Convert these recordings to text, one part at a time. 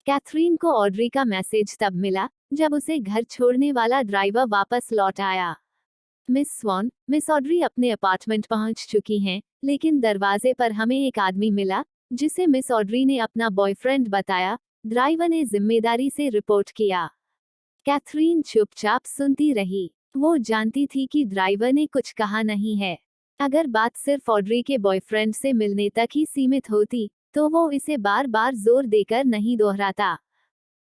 Catherine को Audrey का message तब मिला जब उसे घर छोड़ने वाला ड्राइवर वापस लौट आया। मिस स्वॉन, मिस ऑड्री अपने अपार्टमेंट पहुंच चुकी हैं, लेकिन दरवाजे पर हमें एक आदमी मिला जिसे मिस ऑड्री ने अपना बॉयफ्रेंड बताया। ड्राइवर ने जिम्मेदारी से रिपोर्ट किया। कैथरीन चुपचाप सुनती रही। वो जानती थी कि ड्राइवर ने कुछ कहा नहीं है। अगर बात सिर्फ ऑड्री के बॉयफ्रेंड से मिलने तक ही सीमित होती तो वो इसे बार बार जोर देकर नहीं दोहराता।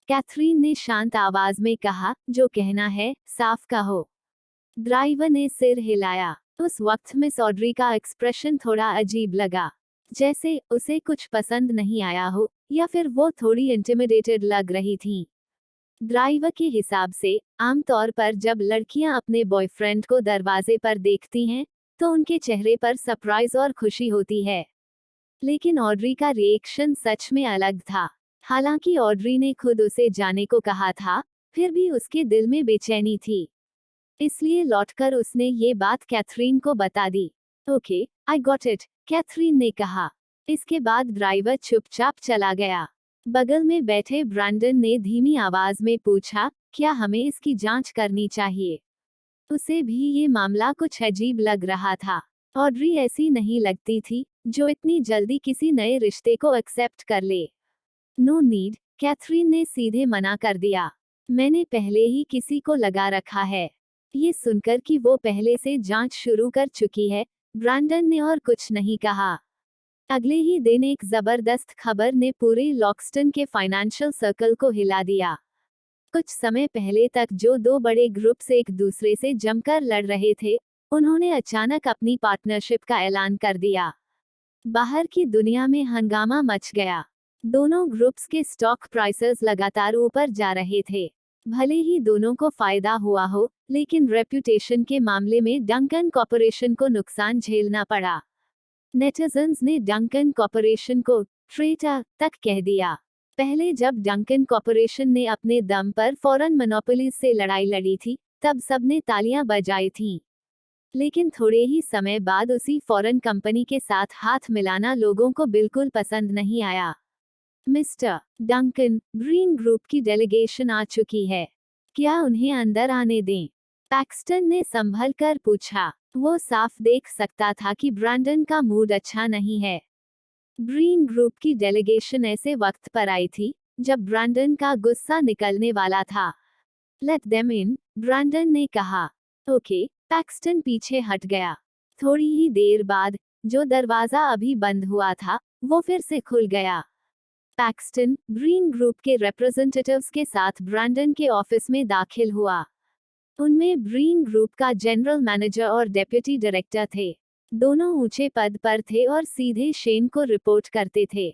कैथरीन ने शांत आवाज में कहा, जो कहना है साफ कहो। ड्राइवर ने सिर हिलाया। उस वक्त मिस ऑड्री का एक्सप्रेशन थोड़ा अजीब लगा, जैसे उसे कुछ पसंद नहीं आया हो या फिर वो थोड़ी इंटिमिडेटेड लग रही थी। ड्राइवर के हिसाब से आमतौर पर जब लड़कियां अपने बॉयफ्रेंड को दरवाजे पर देखती हैं तो उनके चेहरे पर सरप्राइज और खुशी होती है, लेकिन ऑड्री का रिएक्शन सच में अलग था। हालांकि ऑड्री ने खुद उसे जाने को कहा था, फिर भी उसके दिल में बेचैनी थी। इसलिए लौटकर उसने ये बात कैथरीन को बता दी। Okay, I got it, Catherine ने कहा। इसके बाद ड्राइवर चुपचाप चला गया। बगल में बैठे ब्रैंडन ने धीमी आवाज में पूछा, क्या हमें इसकी जांच करनी चाहिए? उसे भी ये मामला कुछ अजीब लग रहा था। ऑड्री ऐसी नहीं लगती थी जो इतनी जल्दी किसी नए रिश्ते को एक्सेप्ट कर ले। नो नीड, कैथरीन ने सीधे मना कर दिया। मैंने पहले ही किसी को लगा रखा है। ये सुनकर कि वो पहले से जांच शुरू कर चुकी है, ब्रैंडन ने और कुछ नहीं कहा। अगले ही दिन एक जबरदस्त खबर ने पूरे लॉक्सटन के फाइनेंशियल सर्कल को हिला दिया। कुछ समय पहले तक जो दो बड़े ग्रुप्स एक दूसरे से जमकर लड़ रहे थे, उन्होंने अचानक अपनी पार्टनरशिप का ऐलान कर दिया। बाहर की दुनिया में हंगामा मच गया। दोनों ग्रुप्स के स्टॉक प्राइसेस लगातार ऊपर जा रहे थे। भले ही दोनों को फायदा हुआ हो, लेकिन रेप्यूटेशन के मामले में डंकन कॉर्पोरेशन को नुकसान झेलना पड़ा। नेटिजन्स ने डंकन कॉर्पोरेशन को ट्रेटर तक कह दिया। पहले जब डंकन कॉर्पोरेशन ने अपने दम पर फॉरेन मोनोपोलीज से लड़ाई लड़ी थी, तब सबने तालियां बजाई थीं। लेकिन थोड़े ही समय बाद उसी फॉरेन कंपनी के साथ हाथ मिलाना लोगों को बिल्कुल पसंद नहीं आया। मिस्टर डंकन, ग्रीन ग्रुप की डेलीगेशन आ चुकी है, क्या उन्हें अंदर आने दें? पैक्सटन ने संभल कर पूछा। वो साफ देख सकता था कि ब्रैंडन का मूड अच्छा नहीं है। ग्रीन ग्रुप की डेलीगेशन ऐसे वक्त पर आई थी जब ब्रैंडन का गुस्सा निकलने वाला था। लेट देम इन, ब्रैंडन ने कहा। ओके, पैक्सटन पीछे हट गया। थोड़ी ही देर बाद जो दरवाजा अभी बंद हुआ था वो फिर से खुल गया। पैक्सटन ग्रीन ग्रुप के रिप्रेजेंटेटिव्स के साथ ब्रैंडन के ऑफिस में दाखिल हुआ। उनमें ग्रीन ग्रुप का जनरल मैनेजर और डेप्यूटी डायरेक्टर थे। दोनों ऊंचे पद पर थे और सीधे शेन को रिपोर्ट करते थे।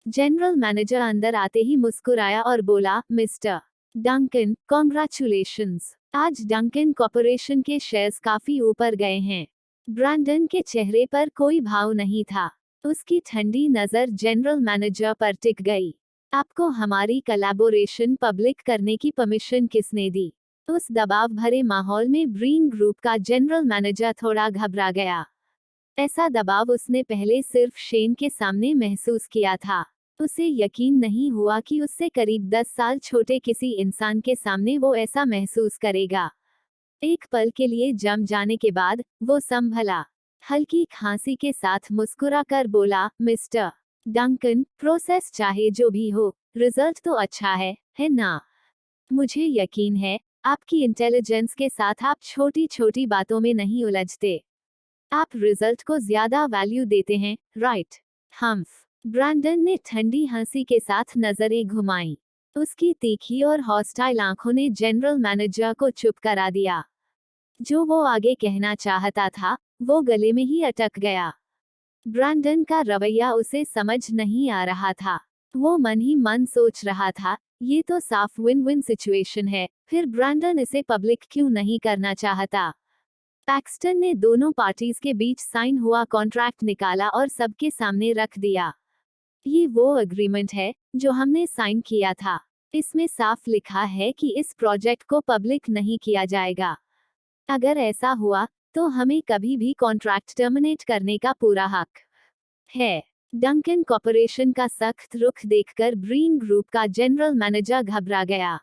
जनरल मैनेजर अंदर आते ही मुस्कुराया और बोला, मिस्टर डंकन, कॉन्ग्रेचुलेशंस, आज डंकन कॉर्पोरेशन के शेयर्स काफी ऊपर गए हैं। ब्रैंडन के चेहरे पर कोई भाव नहीं था। उसकी ठंडी नजर जनरल मैनेजर पर टिक गई। आपको हमारी कोलैबोरेशन पब्लिक करने की परमिशन किसने दी? उस दबाव भरे माहौल में ग्रीन ग्रुप का जनरल मैनेजर थोड़ा घबरा गया। ऐसा दबाव उसने पहले सिर्फ शेन के सामने महसूस किया था। उसे यकीन नहीं हुआ कि उससे करीब 10 साल छोटे किसी इंसान के सामने वो ऐसा महसूस करेगा। एक पल के लिए जम जाने के बाद वो संभला। हल्की खांसी के साथ मुस्कुराकर बोला, मिस्टर डंकन, प्रोसेस चाहे जो भी हो, रिजल्ट तो अच्छा है ना? मुझे यकीन है आपकी इंटेलिजेंस के साथ आप छोटी छोटी बातों में नहीं उलझते। आप रिजल्ट को ज्यादा वैल्यू देते हैं, राइट? हम्फ, ब्रैंडन ने ठंडी हंसी के साथ नजरें घुमाई। उसकी तीखी और हॉस्टाइल आंखों ने जनरल मैनेजर को चुप करा दिया। जो वो आगे कहना चाहता था वो गले में ही अटक गया। ब्रैंडन का रवैया उसे समझ नहीं आ रहा था। वो मन ही मन सोच रहा था, ये तो साफ विन विन सिचुएशन है, फिर ब्रैंडन इसे पब्लिक क्यों नहीं करना चाहता? पैक्सटन ने दोनों पार्टीज के बीच साइन हुआ कॉन्ट्रैक्ट निकाला और सबके सामने रख दिया। ये वो एग्रीमेंट है जो हमने साइन किया था। इसमें साफ लिखा है कि इस प्रोजेक्ट को पब्लिक नहीं किया जाएगा। अगर ऐसा हुआ तो हमें कभी भी कॉन्ट्रैक्ट टर्मिनेट करने का पूरा हक है। डंकन कॉर्पोरेशन का सख्त रुख देखकर ब्रीन ग्रुप का जनरल मैनेजर घबरा गया।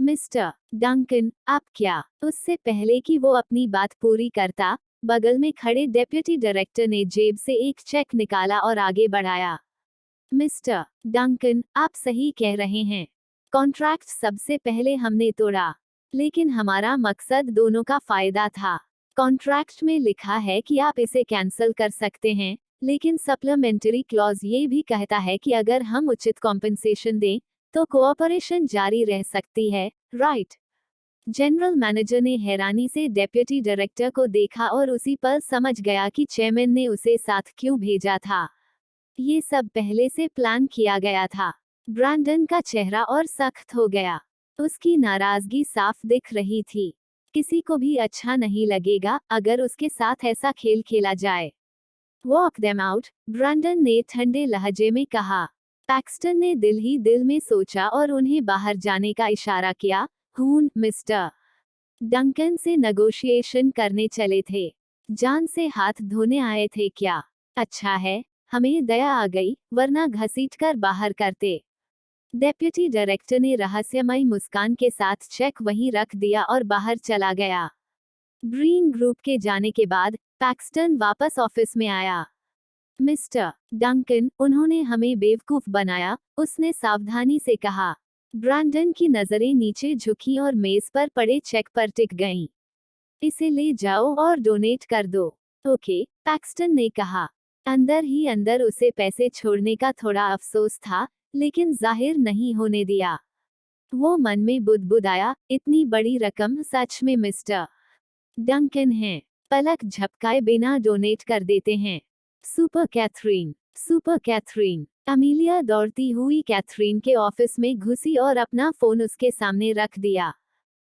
मिस्टर डंकन, आप क्या? उससे पहले कि वो अपनी बात पूरी करता, बगल में खड़े डेप्यूटी डायरेक्टर ने जेब से एक चेक निकाला और आगे बढ़ाया। मिस्टर डंकन, आप सही कह रहे हैं। कॉन्ट्रैक्ट सबसे पहले हमने तोड़ा, लेकिन हमारा मकसद दोनों का फायदा था। कॉन्ट्रैक्ट में लिखा है कि आप इसे कैंसिल कर सकते हैं, लेकिन सप्लीमेंट्री क्लॉज ये भी कहता है कि अगर हम उचित कॉम्पेंसेशन दें, तो कोऑपरेशन जारी रह सकती है, राइट? जनरल मैनेजर ने हैरानी से डेप्यूटी डायरेक्टर को देखा और उसी पल समझ गया कि चेयरमैन ने उसे साथ क्यों भेजा था। ये सब पहले से प्लान किया गया था। ब्रैंडन का चेहरा और सख्त हो गया। उसकी नाराजगी साफ दिख रही थी। किसी को भी अच्छा नहीं लगेगा अगर उसके साथ ऐसा खेल खेला जाए। वॉक देम आउट, ब्रैंडन ने ठंडे लहजे में कहा। पैक्सटन ने दिल ही दिल में सोचा और उन्हें बाहर जाने का इशारा किया। हून मिस्टर डंकन से नेगोशिएशन करने चले थे। जान से हाथ धोने आए थे क्या? अच्छा है, हमें दया आ गई, वरना घसीटकर बाहर करते। डेप्यूटी डायरेक्टर ने रहस्यमयी मुस्कान के साथ चेक वहीं रख दिया और बाहर चला गया। ब्रीन ग्रुप के जाने के बाद पैक्सटन वापस ऑफिस में आया। मिस्टर डंकन, उन्होंने हमें बेवकूफ बनाया, उसने सावधानी से कहा। ब्रैंडन की नजरें नीचे झुकी और मेज पर पड़े चेक पर टिक गईं। इसे ले जाओ और डोनेट कर दो। ओके, पैक्सटन ने कहा। अंदर ही अंदर उसे पैसे छोड़ने का थोड़ा अफसोस था, लेकिन जाहिर नहीं होने दिया। वो मन में बुदबुदाया, इतनी बड़ी रकम सच में मिस्टर डंकन है, पलक झपकाए बिना डोनेट कर देते हैं। Super Catherine, super Catherine. Amelia दौड़ती हुई कैथरीन के ऑफिस में घुसी और अपना फोन उसके सामने रख दिया।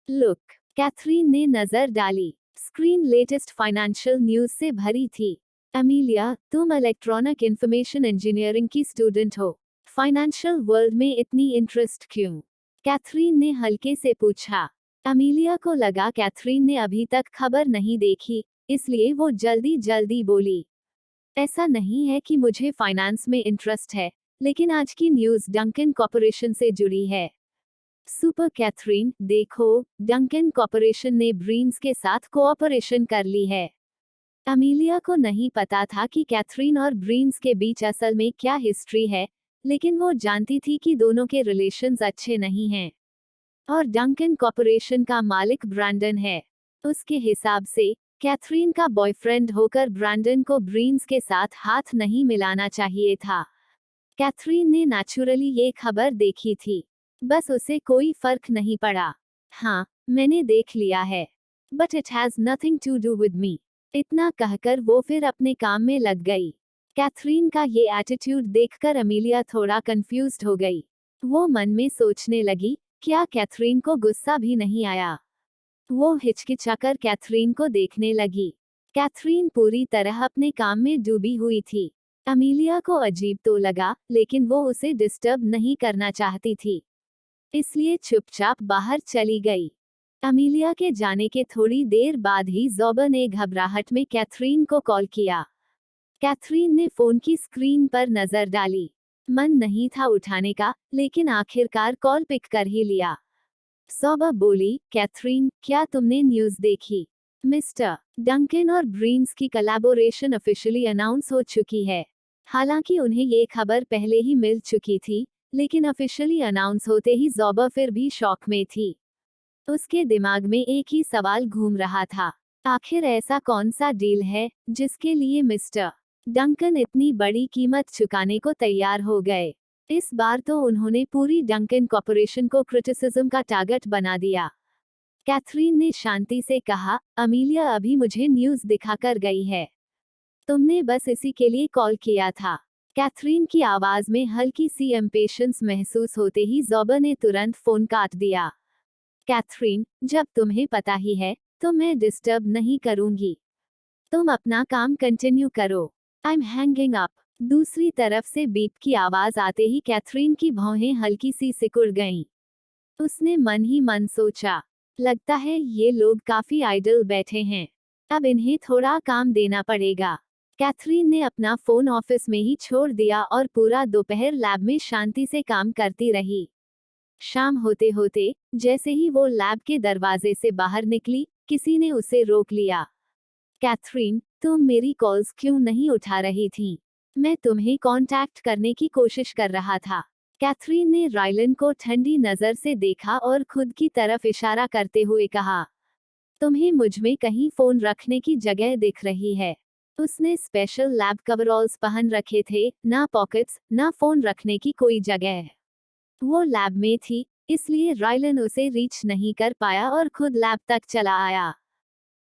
लुक, कैथरीन ने नजर डाली। स्क्रीन लेटेस्ट फाइनेंशियल न्यूज से भरी थी। अमीलिया, तुम इलेक्ट्रॉनिक इंफॉर्मेशन इंजीनियरिंग की स्टूडेंट हो, फाइनेंशियल वर्ल्ड में इतनी इंटरेस्ट क्यों? कैथरीन ने हल्के से पूछा। अमीलिया को लगा कैथरीन ने अभी तक खबर नहीं देखी, इसलिए वो जल्दी जल्दी बोली। ऐसा नहीं है कि मुझे फाइनेंस में इंटरेस्ट है, लेकिन आज की न्यूज डंकन कॉर्पोरेशन से जुड़ी है। सुपर कैथरीन, देखो, डंकन कॉर्पोरेशन ने ब्रीन्स के साथ कोऑपरेशन कर ली है। अमीलिया को नहीं पता था कि कैथरीन और ब्रीन्स के बीच असल में क्या हिस्ट्री है, लेकिन वो जानती थी कि दोनों के रिलेशंस अच्छे नहीं हैं। और डंकन कॉर्पोरेशन का मालिक ब्रैंडन है। उसके हिसाब से कैथरीन का बॉयफ्रेंड होकर ब्रैंडन को ब्रीन्स के साथ हाथ नहीं मिलाना चाहिए था। कैथरीन ने नेचुरली ये खबर देखी थी, बस उसे कोई फर्क नहीं पड़ा। हाँ, मैंने देख लिया है, but it has nothing to do with me. इतना कहकर वो फिर अपने काम में लग गई। कैथरीन का ये एटीट्यूड देखकर अमीलिया थोड़ा कंफ्यूज्ड हो गई। वो मन में सोचने लगी, क्या कैथरीन को गुस्सा भी नहीं आया? वो हिचकिचाकर कैथरीन को देखने लगी। कैथरीन पूरी तरह अपने काम में डूबी हुई थी। अमीलिया को अजीब तो लगा, लेकिन वो उसे डिस्टर्ब नहीं करना चाहती थी, इसलिए चुपचाप बाहर चली गई। अमीलिया के जाने के थोड़ी देर बाद ही ज़ोबा ने घबराहट में कैथरीन को कॉल किया। कैथरीन ने फोन की स्क्रीन पर नजर डाली। मन नहीं था उठाने का, लेकिन आखिरकार कॉल पिक कर ही लिया। ज़ोबा बोली, कैथरीन, क्या तुमने न्यूज़ देखी? मिस्टर डंकन और ब्रीन्स की कोलैबोरेशन ऑफिशियली अनाउंस हो चुकी है। हालांकि उन्हें ये खबर पहले ही मिल चुकी थी, लेकिन ऑफिशियली अनाउंस होते ही ज़ोबा फिर भी शॉक में थी। उसके दिमाग में एक ही सवाल घूम रहा था, आखिर ऐसा कौन सा डील है जिसके लिए मिस्टर डंकन इतनी बड़ी कीमत चुकाने को तैयार हो गए? इस बार तो उन्होंने पूरी डंकन कॉर्पोरेशन को क्रिटिसिज्म का टारगेट बना दिया। कैथरीन ने शांति से कहा, अमीलिया अभी मुझे न्यूज़ दिखाकर गई है। तुमने बस इसी के लिए कॉल किया था। कैथरीन की आवाज में हल्की सी इम्पेशंस महसूस होते ही ज़ोबा ने तुरंत फोन काट दिया। कैथरीन, जब तुम्हें पता ही है, तो मैं डिस्टर्ब नहीं करूंगी। तुम अपना काम कंटिन्यू करो। I am hanging up. दूसरी तरफ से बीप की आवाज आते ही कैथरीन की भौहें हल्की सी सिकुड़ गईं। उसने मन ही मन सोचा, लगता है ये लोग काफी आइडल बैठे हैं, अब इन्हें थोड़ा काम देना पड़ेगा। कैथरीन ने अपना फोन ऑफिस में ही छोड़ दिया और पूरा दोपहर लैब में शांति से काम करती रही। शाम होते होते जैसे ही वो लैब के दरवाजे से बाहर निकली, किसी ने उसे रोक लिया। कैथरीन, तुम मेरी कॉल्स क्यों नहीं उठा रही थी? मैं तुम्हें कांटेक्ट करने की कोशिश कर रहा था। कैथरीन ने रायलन को ठंडी नजर से देखा और खुद की तरफ इशारा करते हुए कहा, तुम्हें मुझ में कहीं फोन रखने की जगह दिख रही है। उसने स्पेशल लैब कवरऑल्स पहन रखे थे, ना पॉकेट्स, ना फोन रखने की कोई जगह। वो लैब में थी, इसलिए रायलन उसे रीच नहीं कर पाया और खुद लैब तक चला आया।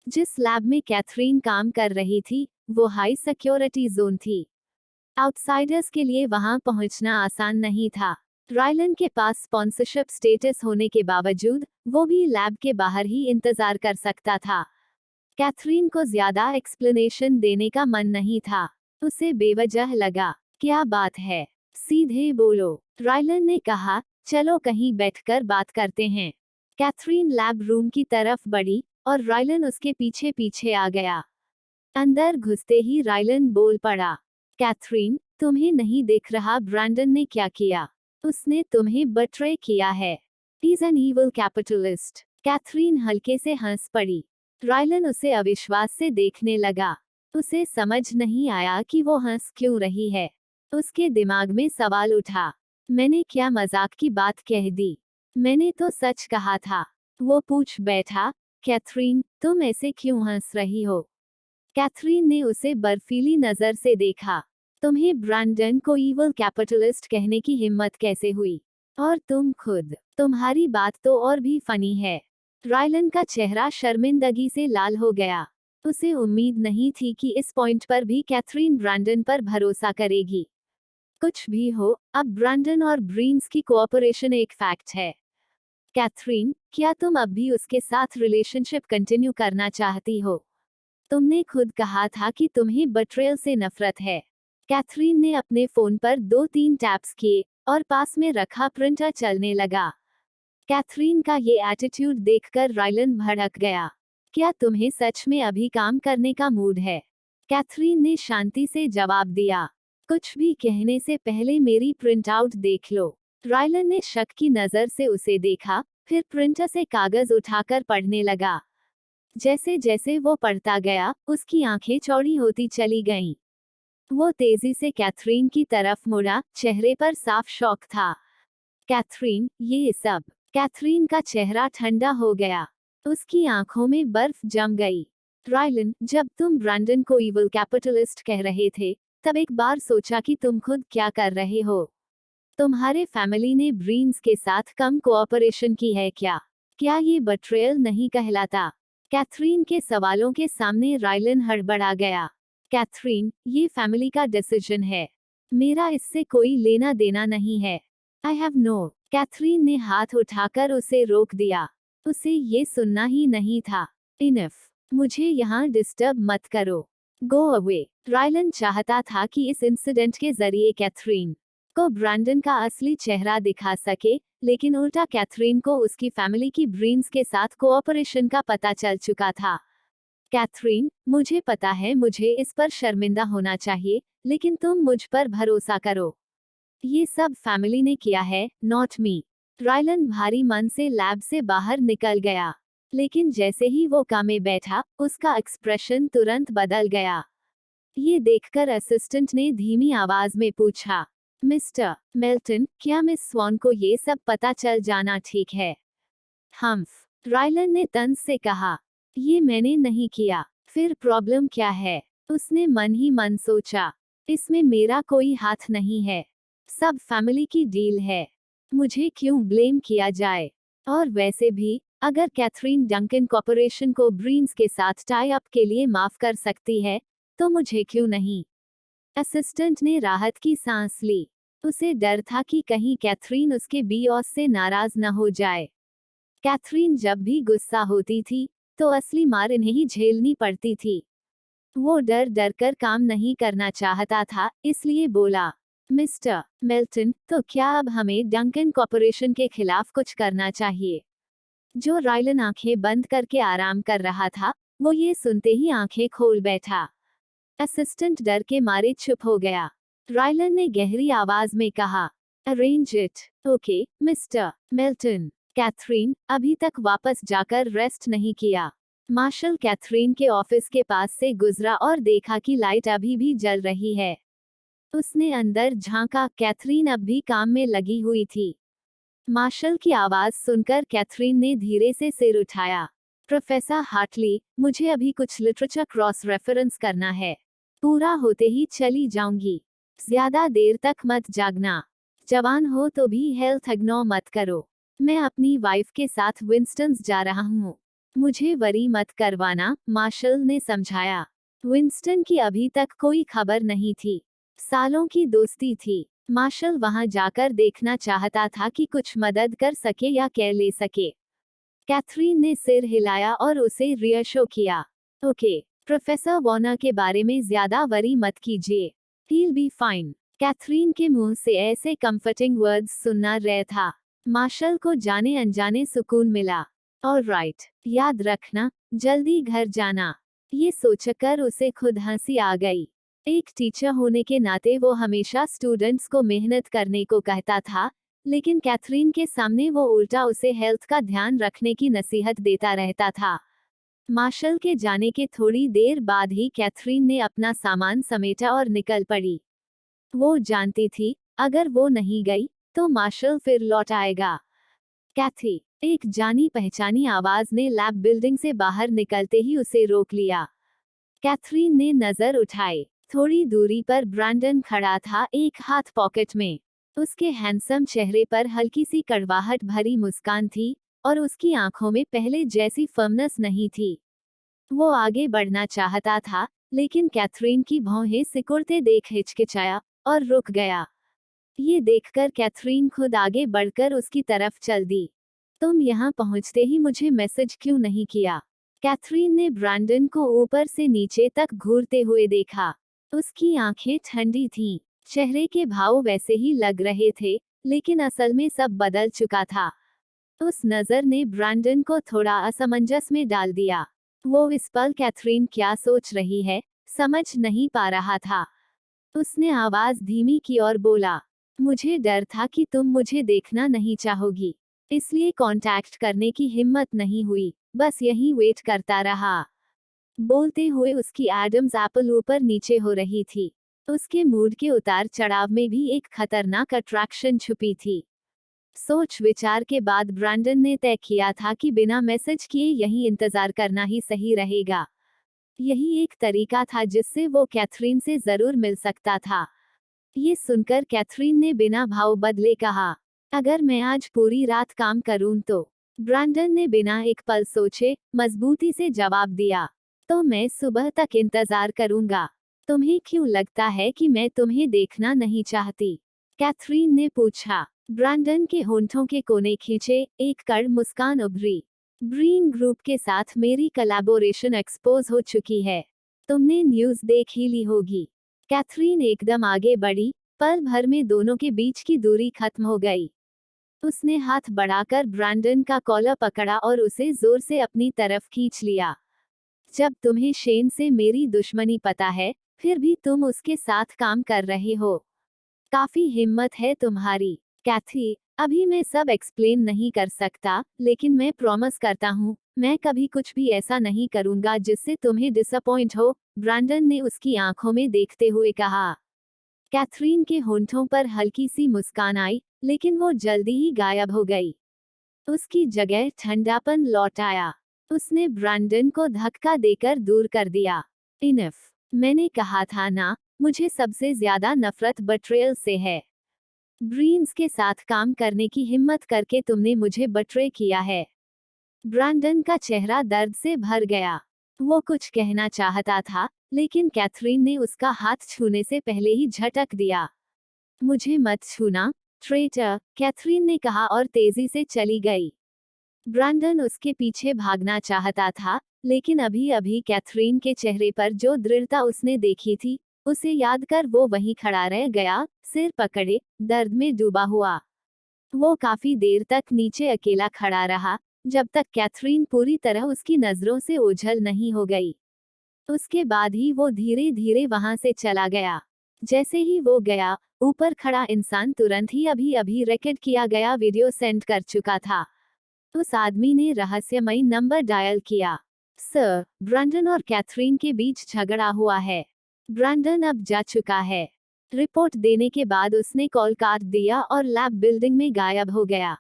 जिस लैब में कैथरीन काम कर रही थी, वो हाई सिक्योरिटी जोन थी। आउटसाइडर्स के लिए वहां पहुंचना आसान नहीं था। रायलन के पास स्पॉन्सरशिप स्टेटस होने के बावजूद वो भी लैब के बाहर ही इंतजार कर सकता था। कैथरीन को ज्यादा एक्सप्लेनेशन देने का मन नहीं था। उसे बेवजह लगा, क्या बात है, सीधे बोलो। रायलन ने कहा, चलो कहीं बैठकर बात करते हैं। कैथरीन लैब रूम की तरफ बढ़ी और रायलन उसके पीछे पीछे आ गया। अंदर घुसते ही रायलन बोल पड़ा, कैथरीन, तुम्हें नहीं देख रहा ब्रैंडन ने क्या किया? उसने तुम्हें बट्रे किया है। He's an evil capitalist। Catherine हल्के से हंस पड़ी। रायलन उसे अविश्वास से देखने लगा। उसे समझ नहीं आया कि वो हंस क्यों रही है। उसके दिमाग में सवाल उठा, मैंने क्या मजाक की बात कह दी? मैंने तो सच कहा था। वो पूछ बैठा, कैथरीन, तुम ऐसे क्यों हंस रही हो? कैथरीन ने उसे बर्फीली नजर से देखा। तुम्हें ब्रैंडन को ईवल कैपिटलिस्ट कहने की हिम्मत कैसे हुई? और तुम खुद, तुम्हारी बात तो और भी फनी है। रायलन का चेहरा शर्मिंदगी से लाल हो गया। उसे उम्मीद नहीं थी कि इस पॉइंट पर भी कैथरीन ब्रैंडन पर भरोसा करेगी। कुछ भी हो, अब ब्रैंडन और ब्रीन्स की कोऑपरेशन एक फैक्ट है। कैथरीन, क्या तुम अब भी उसके साथ रिलेशनशिप कंटिन्यू करना चाहती हो? तुमने खुद कहा था कि तुम्हें बट्रेयल से नफरत है। कैथरीन ने अपने फोन पर 2-3 टैप्स किए और पास में रखा प्रिंटर चलने लगा। कैथरीन का ये एटीट्यूड देखकर रायलन भड़क गया। क्या तुम्हें सच में अभी काम करने का मूड है? कैथरीन ने शांति से जवाब दिया, कुछ भी कहने से पहले मेरी प्रिंट आउट देख लो। रायलन ने शक की नजर से उसे देखा, फिर प्रिंटर से कागज उठाकर पढ़ने लगा। जैसे जैसे वो पढ़ता गया, उसकी आंखें चौड़ी होती चली गईं। वो तेजी से कैथरीन की तरफ मुड़ा, चेहरे पर साफ शौक था। कैथरीन, ये सब? कैथरीन का चेहरा ठंडा हो गया। उसकी आंखों में बर्फ जम गई। रायलन, जब तुम ब्रैंडन को ईवल कैपिटलिस्ट कह रहे थे, तब एक बार सोचा कि तुम खुद क्या कर रहे हो? तुम्हारे फैमिली ने ब्रीन्स के साथ कम कोऑपरेशन की है क्या? क्या ये बट्रेयल नहीं कहलाता? कैथरीन के सवालों के सामने रायलन हड़बड़ा गया। कैथरीन, ये फैमिली का डिसीजन है। मेरा इससे कोई लेना देना नहीं है। I have no. कैथरीन ने हाथ उठाकर उसे रोक दिया। उसे ये सुनना ही नहीं था। इनफ। मुझे यहाँ डिस्टर्ब मत करो। Go away. रायलन चाहता था कि इस इंसिडेंट के जरिए कैथरीन को ब्रैंडन का असली चेहरा दिखा सके, लेकिन उल्टा कैथरीन को उसकी फैमिली की ब्रीन्स के साथ कोऑपरेशन का पता चल चुका था। कैथरीन, मुझे पता है मुझे इस पर शर्मिंदा होना चाहिए, लेकिन तुम मुझ पर भरोसा करो। ये सब फैमिली ने किया है, नॉट मी। रायलन भारी मन से लैब से बाहर निकल गया। लेकिन जैसे ही वो काम में बैठा, उसका एक्सप्रेशन तुरंत बदल गया। ये देखकर असिस्टेंट ने धीमी आवाज में पूछा, मिस्टर मेल्टन, क्या मिस स्वॉन को ये सब पता चल जाना ठीक है? हम्फ। रायलन ने तंज से कहा, ये मैंने नहीं किया। फिर प्रॉब्लम क्या है? उसने मन ही मन सोचा, इसमें मेरा कोई हाथ नहीं है। सब फैमिली की डील है। मुझे क्यों ब्लेम किया जाए? और वैसे भी, अगर कैथरीन डंकन कॉर्पोरेशन को ब्रीन्स के साथ टाई अप के लिए माफ कर सकती है, तो मुझे क्यों नहीं? असिस्टेंट ने राहत की सांस ली। उसे डर था कि कहीं कैथरीन उसके बॉस से नाराज न हो जाए। कैथरीन जब भी गुस्सा होती थी, तो असली मार इन्हें ही झेलनी पड़ती थी। वो डर डर कर काम नहीं करना चाहता था, इसलिए बोला, मिस्टर मेल्टन, तो क्या अब हमें डंकन कॉर्पोरेशन के खिलाफ कुछ करना चाहिए? जो रायलन आंखें बंद करके आराम कर रहा था, वो ये सुनते ही आंखें खोल बैठा। असिस्टेंट डर के मारे चुप हो गया। रायलन ने गहरी आवाज में कहा, arrange it, okay mister Milton. Catherine, अभी तक वापस जाकर रेस्ट नहीं किया। मार्शल कैथरीन के ऑफिस के पास से गुजरा और देखा कि लाइट अभी भी जल रही है। उसने अंदर झांका, कैथरीन अब भी काम में लगी हुई थी। मार्शल की आवाज सुनकर कैथरीन ने धीरे से सिर उठाया। प्रोफेसर हार्टली, मुझे अभी कुछ लिटरेचर क्रॉस रेफरेंस करना है। पूरा होते ही चली जाऊंगी। ज्यादा देर तक मत जागना। जवान हो तो भी हेल्थ इग्नोर मत करो। मैं अपनी वाइफ के साथ विंस्टन्स जा रहा हूँ। मुझे वरी मत करवाना, मार्शल ने समझाया। विंस्टन की अभी तक कोई खबर नहीं थी। सालों की दोस्ती थी। मार्शल वहां जाकर देखना चाहता था कि कुछ मदद कर सके या केयर ले सके। कैथरीन ने सिर हिलाया और उसे रियशो किया। ओके, प्रोफेसर वॉर्नर के बारे में ज्यादा वरी मत कीजिए। He'll be fine. कैथरीन के मुंह से ऐसे कंफर्टिंग वर्ड्स सुनना रह था। मार्शल को जाने अनजाने सुकून मिला। ऑलराइट, याद रखना, जल्दी घर जाना। ये सोचकर उसे खुद हंसी आ गई। एक टीचर होने के नाते वो हमेशा स्टूडेंट्स को मेहनत करने को कहता था, लेकिन कैथरीन के सामने वो उल्टा उसे हेल्थ का ध्यान रखने की नसीहत देता रहता था। मार्शल के जाने के थोड़ी देर बाद ही कैथरीन ने अपना सामान समेटा और निकल पड़ी। वो जानती थी, अगर वो नहीं गई तो मार्शल फिर लौट आएगा। कैथी, एक जानी पहचानी आवाज ने लैब बिल्डिंग से बाहर निकलते ही उसे रोक लिया। कैथरीन ने नजर उठाई। थोड़ी दूरी पर ब्रैंडन खड़ा था, एक हाथ पॉकेट में। उसके हैंडसम चेहरे पर हल्की सी कड़वाहट भरी मुस्कान थी और उसकी आंखों में पहले जैसी फर्मनेस नहीं थी। वो आगे बढ़ना चाहता था, लेकिन कैथरीन की भौहें सिकुड़ते देख हिचकिचाया और रुक गया। ये देखकर कैथरीन खुद आगे बढ़कर उसकी तरफ चल दी। तुम यहाँ पहुँचते ही मुझे मैसेज क्यों नहीं किया? कैथरीन ने ब्रैंडन को ऊपर से नीचे तक घूरते हुए देखा। उसकी आंखें ठंडी थीं, चेहरे के भाव वैसे ही लग रहे थे, लेकिन असल में सब बदल चुका था। उस नजर ने ब्रैंडन को थोड़ा असमंजस में डाल दिया। वो इस पल कैथरीन क्या सोच रही है, समझ नहीं पा रहा था। उसने आवाज धीमी की और बोला, मुझे डर था कि तुम मुझे देखना नहीं चाहोगी, इसलिए कांटेक्ट करने की हिम्मत नहीं हुई, बस यहीं वेट करता रहा। बोलते हुए उसकी एडम्स एप्पल ऊपर नीचे हो रही थी। उसके मूड के उतार चढ़ाव में भी एक खतरनाक अट्रैक्शन छुपी थी। सोच विचार के बाद ब्रैंडन ने तय किया था कि बिना मैसेज किए यहीं इंतजार करना ही सही रहेगा। यही एक तरीका था जिससे वो कैथरीन से जरूर मिल सकता था। ये सुनकर कैथरीन ने बिना भाव बदले कहा, अगर मैं आज पूरी रात काम करूं तो? ब्रैंडन ने बिना एक पल सोचे मजबूती से जवाब दिया, तो मैं सुबह तक इंतजार करूंगा। तुम्हें क्यों लगता है कि मैं तुम्हें देखना नहीं चाहती? कैथरीन ने पूछा। ब्रैंडन के होंठों के कोने खींचे, एक कड़ मुस्कान उभरी। ब्रीन ग्रुप के साथ मेरी कोलैबोरेशन एक्सपोज हो चुकी है। तुमने न्यूज़ देख ही ली होगी। कैथरीन एकदम आगे बढ़ी, पल भर में दोनों के बीच की दूरी खत्म हो गई। उसने हाथ बढ़ाकर ब्रैंडन का कॉलर पकड़ा और उसे जोर से अपनी तरफ खींच लिया। जब तुम्हें शेन से मेरी दुश्मनी पता है, फिर भी तुम उसके साथ काम कर रहे हो। काफी हिम्मत है तुम्हारी। कैथी, अभी मैं सब एक्सप्लेन नहीं कर सकता, लेकिन मैं प्रॉमिस करता हूँ, मैं कभी कुछ भी ऐसा नहीं करूंगा जिससे तुम्हें डिसअपॉइंट हो, ब्रैंडन ने उसकी आंखों में देखते हुए कहा। कैथरीन के होंठों पर हल्की सी मुस्कान आई, लेकिन वो जल्दी ही गायब हो गई। उसकी जगह ठंडापन लौट आया। उसने ब्रैंडन को धक्का देकर दूर कर दिया। इनफ, मैंने कहा था ना, मुझे सबसे ज्यादा नफरत बट्रेयल से है। ब्रीन्स के साथ काम करने की हिम्मत करके तुमने मुझे बट्रे किया है। ब्रैंडन का चेहरा दर्द से भर गया। वो कुछ कहना चाहता था, लेकिन कैथरीन ने उसका हाथ छूने से पहले ही झटक दिया। मुझे मत छूना, ट्रेटर, कैथरीन ने कहा और तेजी से चली गई। ब्रैंडन उसके पीछे भागना चाहता था, लेकिन अभी अभी कैथरीन के चेहरे पर जो दृढ़ता उसने देखी थी, उसे याद कर वो वहीं खड़ा रह गया, सिर पकड़े, दर्द में डूबा हुआ। वो काफी देर तक नीचे अकेला खड़ा रहा, जब तक कैथरीन पूरी तरह उसकी नजरों से ओझल नहीं हो गई। उसके बाद ही वो धीरे धीरे वहां से चला गया। जैसे ही वो गया, ऊपर खड़ा इंसान तुरंत ही अभी अभी रिकॉर्ड किया गया वीडियो सेंड कर चुका था। उस आदमी ने रहस्यमयी नंबर डायल किया। सर, ब्रैंडन और कैथरीन के बीच झगड़ा हुआ है। ब्रैंडन अब जा चुका है। रिपोर्ट देने के बाद उसने कॉल काट दिया और लैब बिल्डिंग में गायब हो गया।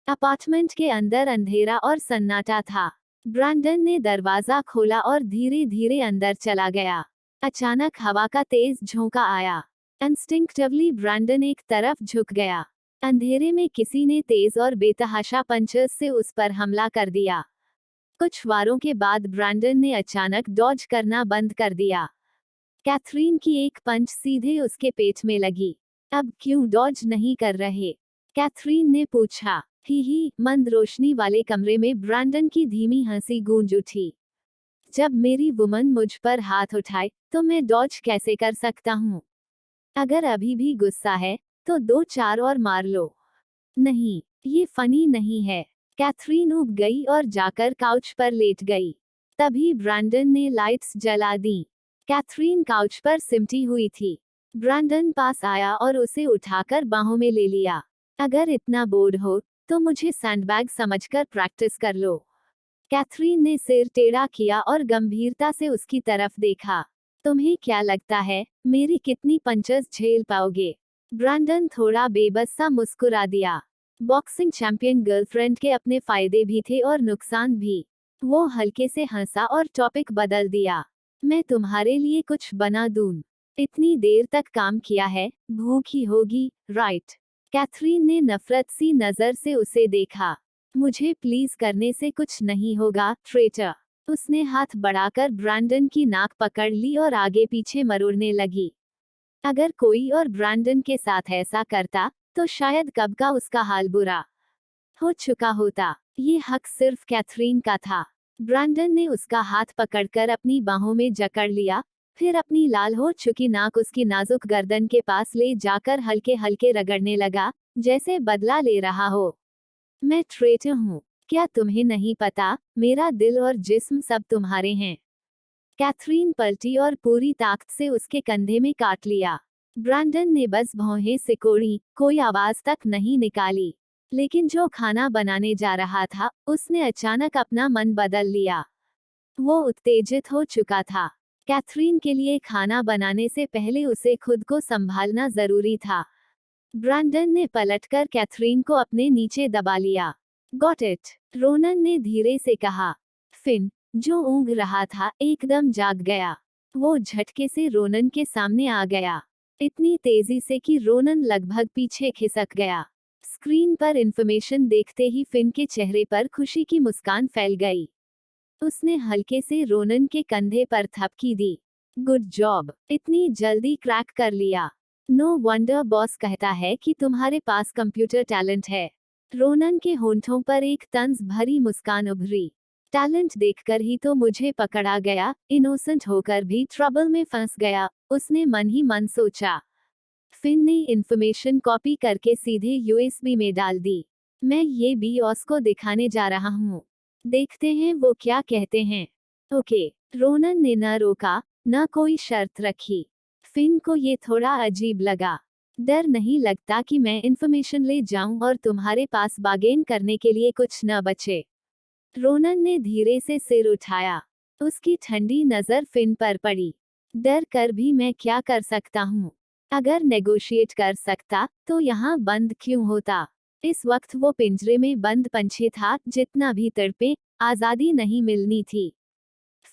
अपार्टमेंट के अंदर अंधेरा और सन्नाटा था। ब्रैंडन ने दरवाजा खोला और धीरे धीरे अंदर चला गया। अचानक हवा का तेज झोंका आया। इंस्टिंक्टिवली ब्रैंडन एक तरफ झुक गया। अंधेरे में किसी ने तेज और बेतहाशा पंचेस से उस पर हमला कर दिया। कुछ वारों के बाद ब्रैंडन ने अचानक डॉज करना बंद कर दिया। कैथरीन की एक पंच सीधे उसके पेट में लगी। अब क्यों डॉज नहीं कर रहे? कैथरीन ने पूछा। ही मंद रोशनी वाले कमरे में ब्रैंडन की धीमी हंसी गूंज उठी। जब मेरी वुमन मुझ पर हाथ उठाए तो मैं डॉज कैसे कर सकता हूँ? अगर अभी भी गुस्सा है तो 2-4 और मार लो। नहीं, ये फनी नहीं है। कैथरीन उब गई और जाकर काउच पर लेट गई। तभी ब्रैंडन ने लाइट्स जला दी। कैथरीन काउच पर सिमटी हुई थी। ब्रैंडन पास आया और उसे उठाकर बाहों में ले लिया। अगर इतना बोर्ड हो तो मुझे सैंडबैग समझकर प्रैक्टिस कर लो। कैथरीन ने सिर टेढ़ा किया और गंभीरता से उसकी तरफ देखा। तुम्हें क्या लगता है, मेरी कितनी पंचेस झेल पाओगे? ब्रैंडन थोड़ा बेबस सा मुस्कुरा दिया। बॉक्सिंग चैंपियन गर्लफ्रेंड के अपने फायदे भी थे और नुकसान भी। वो हल्के से हंसा और टॉपिक बदल दिया। मैं तुम्हारे लिए कुछ बना दूं। इतनी देर तक काम किया है, भूख ही होगी, राइट? कैथरीन ने नफरत सी नजर से उसे देखा। मुझे प्लीज करने से कुछ नहीं होगा, ट्रेटर। उसने हाथ बढ़ाकर ब्रैंडन की नाक पकड़ ली और आगे पीछे मरोड़ने लगी। अगर कोई और ब्रैंडन के साथ ऐसा करता तो शायद कब का उसका हाल बुरा हो चुका होता। ये हक सिर्फ कैथरीन का था। ब्रैंडन ने उसका हाथ पकड़कर अपनी बाहों में जकड़ लिया, फिर अपनी लाल हो चुकी नाक उसकी नाजुक गर्दन के पास ले जाकर हल्के हल्के रगड़ने लगा, जैसे बदला ले रहा हो। मैं ट्रेटर हूँ, क्या तुम्हें नहीं पता? मेरा दिल और जिस्म सब तुम्हारे हैं। कैथरीन पलटी और पूरी ताकत से उसके कंधे में काट लिया। ब्रैंडन ने बस भौहें सिकोड़ी, कोई आवाज तक नहीं निकाली। लेकिन जो खाना बनाने जा रहा था, उसने अचानक अपना मन बदल लिया। वो उत्तेजित हो चुका था। कैथरीन के लिए खाना बनाने से पहले उसे खुद को संभालना जरूरी था। ब्रैंडन ने पलटकर कैथरीन को अपने नीचे दबा लिया। गॉट इट, रोनन ने धीरे से कहा। फिन, जो ऊँघ रहा था, एकदम जाग गया। वो झटके से रोनन के सामने आ गया, इतनी तेजी से कि रोनन लगभग पीछे खिसक गया। स्क्रीन पर इंफॉर्मेशन देखते ही फिन के चेहरे पर खुशी की मुस्कान फैल गई। उसने हल्के से रोनन के कंधे पर थपकी दी। गुड जॉब, इतनी जल्दी क्रैक कर लिया। नो वंडर बॉस कहता है कि तुम्हारे पास कंप्यूटर टैलेंट है। रोनन के होंठों पर एक तंज भरी मुस्कान उभरी। टैलेंट देखकर ही तो मुझे पकड़ा गया, इनोसेंट होकर भी ट्रबल में फंस गया, उसने मन ही मन सोचा। फिन ने इंफॉर्मेशन कॉपी करके सीधे यूएसबी में डाल दी। मैं ये बॉस को दिखाने जा रहा हूँ, देखते हैं वो क्या कहते हैं। ओके, रोनन ने न रोका, न कोई शर्त रखी। फिन को ये थोड़ा अजीब लगा। डर नहीं लगता कि मैं इंफॉर्मेशन ले जाऊं और तुम्हारे पास बार्गेन करने के लिए कुछ न बचे? रोनन ने धीरे से सिर उठाया। उसकी ठंडी नजर फिन पर पड़ी। डर कर भी मैं क्या कर सकता हूँ? अगर नेगोशिएट कर सकता तो यहाँ बंद क्यों होता? इस वक्त वो पिंजरे में बंद पंछी था, जितना भी तड़पे, आजादी नहीं मिलनी थी।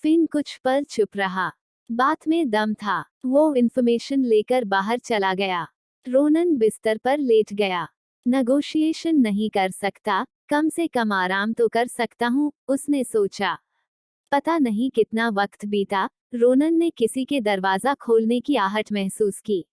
फिन कुछ पल चुप रहा। बात में दम था। वो इंफॉर्मेशन लेकर बाहर चला गया। रोनन बिस्तर पर लेट गया। नेगोशिएशन नहीं कर सकता, कम से कम आराम तो कर सकता हूँ, उसने सोचा। पता नहीं कितना वक्त बीता, रोनन ने किसी के दरवाजा खोलने की आहट महसूस की।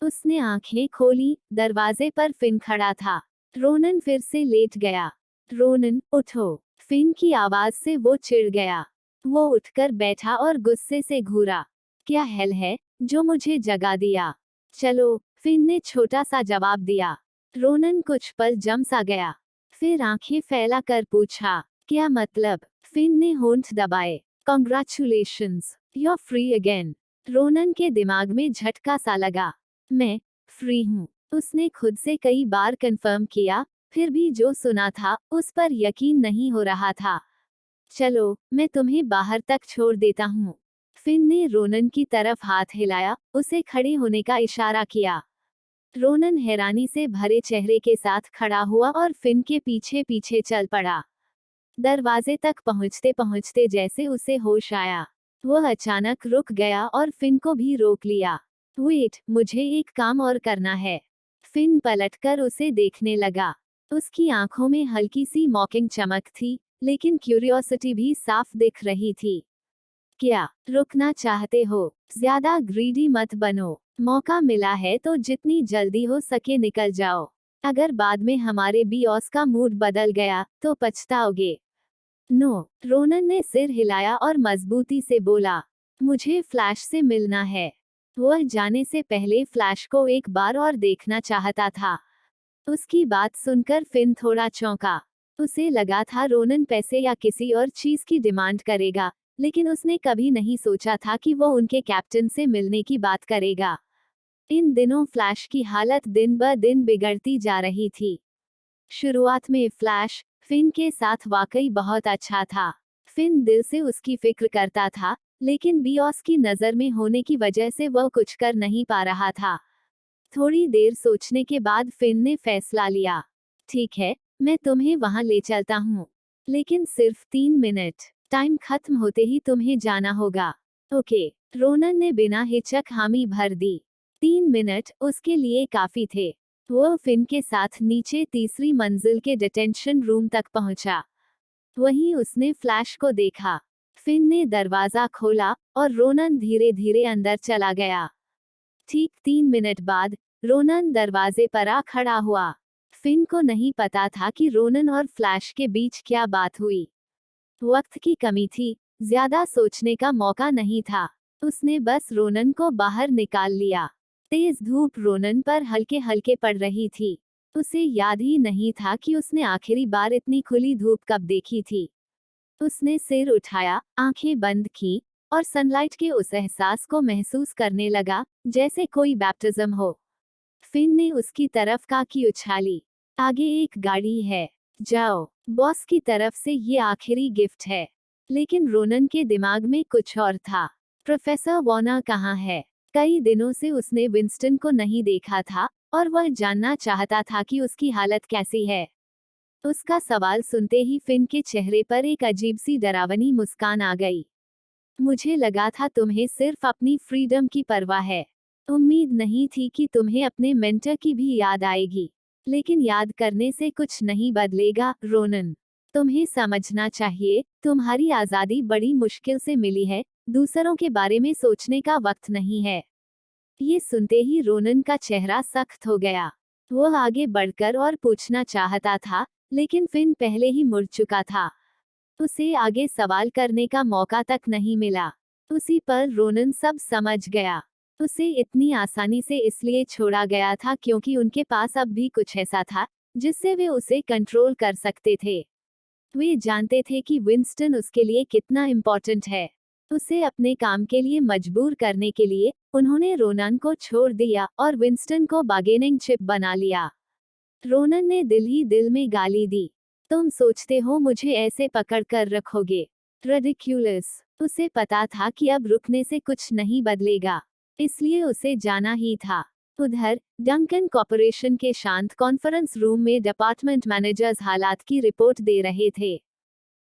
उसने आंखें खोली, दरवाजे पर फिन खड़ा था। रोनन फिर से लेट गया। रोनन, उठो। फिन की आवाज से वो चिढ़ गया। वो उठकर बैठा और गुस्से से घूरा। क्या हेल है, जो मुझे जगा दिया? चलो, फिन ने छोटा सा जवाब दिया। रोनन कुछ पल जम सा गया, फिर आंखें फैलाकर पूछा, क्या मतलब? फिन ने होंठ दबाए। Congratulations, you are free again. Ronan के दिमाग में झटका सा लगा। मैं फ्री हूँ, उसने खुद से कई बार कंफर्म किया, फिर भी जो सुना था उस पर यकीन नहीं हो रहा था। चलो, मैं तुम्हें बाहर तक छोड़ देता हूँ। फिन ने रोनन की तरफ हाथ हिलाया, उसे खड़े होने का इशारा किया। रोनन हैरानी से भरे चेहरे के साथ खड़ा हुआ और फिन के पीछे पीछे चल पड़ा। दरवाजे तक पहुंचते पहुंचते जैसे उसे होश आया, वह अचानक रुक गया और फिन को भी रोक लिया। वेट, मुझे एक काम और करना है। फिन पलटकर उसे देखने लगा। उसकी आंखों में हल्की सी मॉकिंग चमक थी, लेकिन क्यूरियोसिटी भी साफ दिख रही थी। क्या रुकना चाहते हो? ज्यादा ग्रीडी मत बनो। मौका मिला है तो जितनी जल्दी हो सके निकल जाओ। अगर बाद में हमारे बॉस का मूड बदल गया तो पछताओगे। नो, रोनन ने सिर हिलाया और मजबूती से बोला। मुझे फ्लैश से मिलना है। वह जाने से पहले फ्लैश को एक बार और देखना चाहता था। उसकी बात सुनकर फिन थोड़ा चौंका। उसे लगा था रोनन पैसे या किसी और चीज की डिमांड करेगा, लेकिन उसने कभी नहीं सोचा था कि वो उनके कैप्टन से मिलने की बात करेगा। इन दिनों फ्लैश की हालत दिन ब दिन बिगड़ती जा रही थी। शुरुआत में फ्लैश फिन के साथ वाकई बहुत अच्छा था। फिन दिल से उसकी फिक्र करता था, लेकिन बॉस की नज़र में होने की वजह से वह कुछ कर नहीं पा रहा था। थोड़ी देर सोचने के बाद फिन ने फैसला लिया। ठीक है, मैं तुम्हें वहां ले चलता हूँ, लेकिन सिर्फ 3 मिनट। टाइम खत्म होते ही तुम्हें जाना होगा। ओके, रोनन ने बिना हिचक हामी भर दी। 3 मिनट उसके लिए काफी थे। वह फिन के साथ नीचे तीसरी मंजिल के डिटेंशन रूम तक पहुंचा। वहीं उसने फ्लैश को देखा। फिन ने दरवाजा खोला और रोनन धीरे धीरे अंदर चला गया। ठीक 3 मिनट बाद रोनन दरवाजे पर आ खड़ा हुआ। फिन को नहीं पता था कि रोनन और फ्लैश के बीच क्या बात हुई। वक्त की कमी थी, ज्यादा सोचने का मौका नहीं था। उसने बस रोनन को बाहर निकाल लिया। तेज धूप रोनन पर हल्के हल्के पड़ रही थी। उसे याद ही नहीं था कि उसने आखिरी बार इतनी खुली धूप कब देखी थी। उसने सिर उठाया, आंखें बंद की और सनलाइट के उस एहसास को महसूस करने लगा जैसे कोई बैप्टिज्म हो। फिन ने उसकी तरफ काकी उछाली। आगे एक गाड़ी है, जाओ। बॉस की तरफ से ये आखिरी गिफ्ट है। लेकिन रोनन के दिमाग में कुछ और था। प्रोफेसर वॉर्नर कहाँ है? कई दिनों से उसने विंस्टन को नहीं देखा था और वह जानना चाहता था कि उसकी हालत कैसी है। उसका सवाल सुनते ही फिन के चेहरे पर एक अजीब सी डरावनी मुस्कान आ गई। मुझे लगा था तुम्हें सिर्फ अपनी फ्रीडम की परवाह है। उम्मीद नहीं थी कि तुम्हें अपने मेंटर की भी याद आएगी। लेकिन याद करने से कुछ नहीं बदलेगा, रोनन। तुम्हें समझना चाहिए, तुम्हारी आज़ादी बड़ी मुश्किल से मिली है, दूसरों के बारे में सोचने का वक्त नहीं है। ये सुनते ही रोनन का चेहरा सख्त हो गया। वह आगे बढ़कर और पूछना चाहता था, लेकिन फिन पहले ही मुड़ चुका था। उसे आगे सवाल करने का मौका तक नहीं मिला। उसी पर रोनन सब समझ गया। उसे इतनी आसानी से इसलिए छोड़ा गया था क्योंकि उनके पास अब भी कुछ ऐसा था जिससे वे उसे कंट्रोल कर सकते थे। वे जानते थे कि विंस्टन उसके लिए कितना इम्पोर्टेंट है। उसे अपने काम के लिए मजबूर करने के लिए उन्होंने रोनन को छोड़ दिया और विंस्टन को बार्गेनिंग चिप बना लिया। रोनन ने दिल ही दिल में गाली दी। तुम सोचते हो मुझे ऐसे पकड़ कर रखोगे? रिडिक्यूलस। उसे पता था कि अब रुकने से कुछ नहीं बदलेगा, इसलिए उसे जाना ही था। उधर डंकन कॉर्पोरेशन के शांत कॉन्फ्रेंस रूम में डिपार्टमेंट मैनेजर्स हालात की रिपोर्ट दे रहे थे।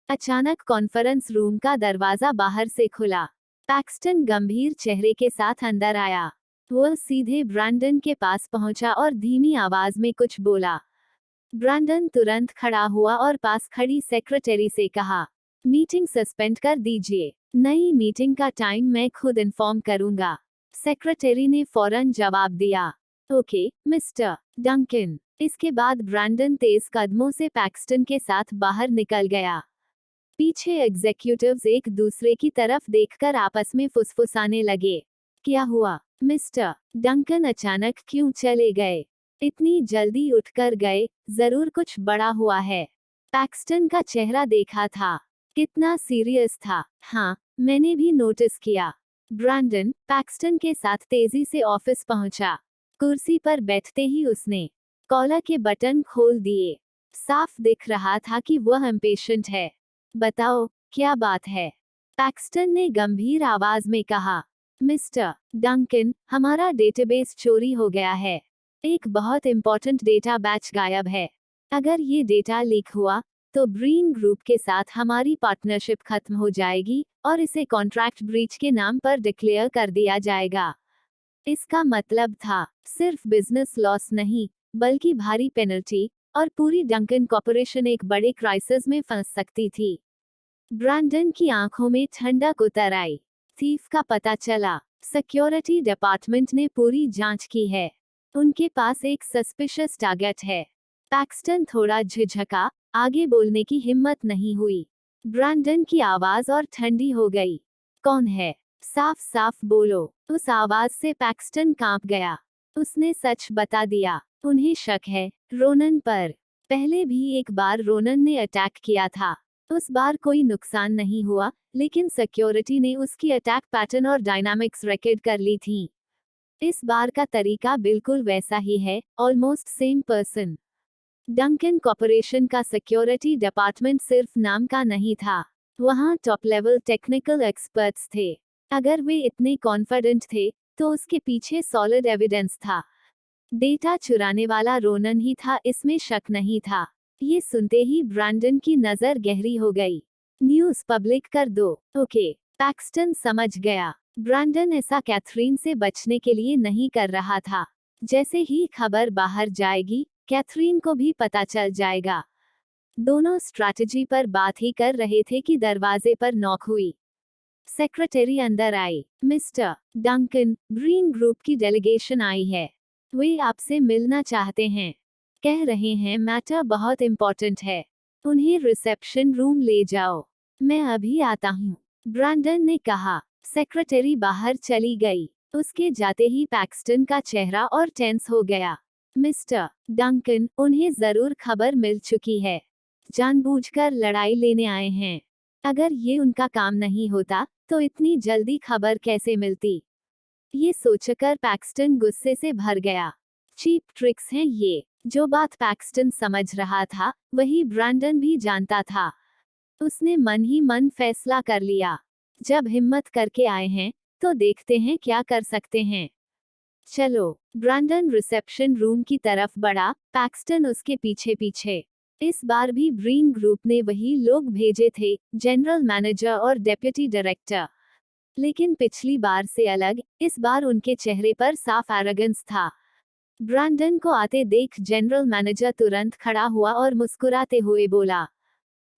अचानक कॉन्फ्रेंस रूम का दरवाजा बाहर से खुला। पैक्सटन गंभीर चेहरे के साथ अंदर आया। वह सीधे ब्रैंडन के पास पहुंचा और धीमी आवाज में कुछ बोला। ब्रैंडन तुरंत खड़ा हुआ और पास खड़ी सेक्रेटरी से कहा, मीटिंग सस्पेंड कर दीजिए। नई मीटिंग का टाइम मैं खुद इन्फॉर्म करूंगा। सेक्रेटरी ने फौरन जवाब दिया, ओके मिस्टर डंकन। इसके बाद ब्रैंडन तेज कदमों से पैक्सटन के साथ बाहर निकल गया। पीछे एग्जीक्यूटिव्स एक दूसरे की तरफ देखकर आपस में फुसफुसाने लगे। क्या हुआ मिस्टर डंकन, अचानक क्यों चले गए? इतनी जल्दी उठकर गए? जरूर कुछ बड़ा हुआ है। पैक्सटन का चेहरा देखा था, कितना सीरियस था। हाँ, मैंने भी नोटिस किया। ब्रैंडन पैक्सटन के साथ तेजी से ऑफिस पहुंचा। कुर्सी पर बैठते ही उसने कॉलर के बटन खोल दिए। साफ दिख रहा था कि वह इम्पेशेंट है। बताओ, क्या बात है? पैक्सटन ने गंभीर आवाज में कहा। मिस्टर डंकन, हमारा डेटाबेस चोरी हो गया है। एक बहुत इंपॉर्टेंट डेटा बैच गायब है। अगर ये डेटा लीक हुआ तो ब्रीन ग्रुप के साथ हमारी पार्टनरशिप खत्म हो जाएगी और इसे कॉन्ट्रैक्ट ब्रीच के नाम पर डिक्लेयर कर दिया जाएगा। इसका मतलब था सिर्फ बिजनेस लॉस नहीं, बल्कि भारी पेनल्टी, और पूरी डंकन कॉर्पोरेशन एक बड़े क्राइसिस में फंस सकती थी। ब्रैंडन की आंखों में ठंडक उतर आई। थीफ का पता चला। सिक्योरिटी डिपार्टमेंट ने पूरी जांच की है। उनके पास एक सस्पिशियस टारगेट है। पैक्सटन थोड़ा झिझका, आगे बोलने की हिम्मत नहीं हुई। ब्रैंडन की आवाज और ठंडी हो गई। कौन है? साफ साफ बोलो। उस आवाज से पैक्सटन कांप गया। उसने सच बता दिया। उन्हें शक है रोनन पर। पहले भी एक बार रोनन ने अटैक किया था। उस बार कोई नुकसान नहीं हुआ, लेकिन सिक्योरिटी ने उसकी अटैक पैटर्न और डायनामिक्स रिकॉर्ड कर ली थी। इस बार का तरीका बिल्कुल वैसा ही है, almost same person. Duncan corporation का सिक्योरिटी डिपार्टमेंट सिर्फ नाम का नहीं था। वहां टॉप लेवल टेक्निकल एक्सपर्ट्स थे। अगर वे इतने कॉन्फिडेंट थे, तो उसके पीछे सॉलिड एविडेंस था। डेटा चुराने वाला रोनन ही था, इसमें शक नहीं था। ये सुनते ही ब्रैंडन की नजर गहरी हो गई। न्यूज़ पब्लिक कर दो। ओके, पैक्सटन समझ गया। ब्रैंडन ऐसा कैथरीन से बचने के लिए नहीं कर रहा था। जैसे ही खबर बाहर जाएगी, कैथरीन को भी पता चल जाएगा। दोनों स्ट्रैटेजी पर बात ही कर रहे थे कि दरवाजे पर नॉक हुई। सेक्रेटरी अंदर आई। मिस्टर डंकन, ब्रीन ग्रुप की डेलीगेशन आई है। वे आपसे मिलना चाहते हैं। कह रहे हैं मैटर बहुत इंपॉर्टेंट है। उन्हें रिसेप्शन रूम ले जाओ। मैं अभी आता हूँ, ब्रैंडन ने कहा। सेक्रेटरी बाहर चली गई। उसके जाते ही पैक्सटन का चेहरा और टेंस हो गया। मिस्टर डंकन, उन्हें जरूर खबर मिल चुकी है। जानबूझकर लड़ाई लेने आए हैं। अगर ये उनका काम नहीं होता, तो इतनी जल्दी खबर कैसे मिलती? ये सोचकर पैक्सटन गुस्से से भर गया। चीप ट्रिक्स हैं ये। जो बात पैक्सटन समझ रहा था, वही ब्रैंडन भी जानता था। उसने मन ही मन फैसला कर लिया। जब हिम्मत करके आए हैं, तो देखते हैं क्या कर सकते हैं। चलो। ब्रैंडन रिसेप्शन रूम की तरफ बढ़ा, पैक्सटन उसके पीछे पीछे। इस बार भी ब्रीन ग्रुप ने वही लोग भेजे थे, जनरल मैनेजर और डेप्यूटी डायरेक्टर। लेकिन पिछली बार से अलग, इस बार उनके चेहरे पर साफ एरोगेंस था। ब्रैंडन को आते देख जनरल मैनेजर तुरंत खड़ा हुआ और मुस्कुराते हुए बोला,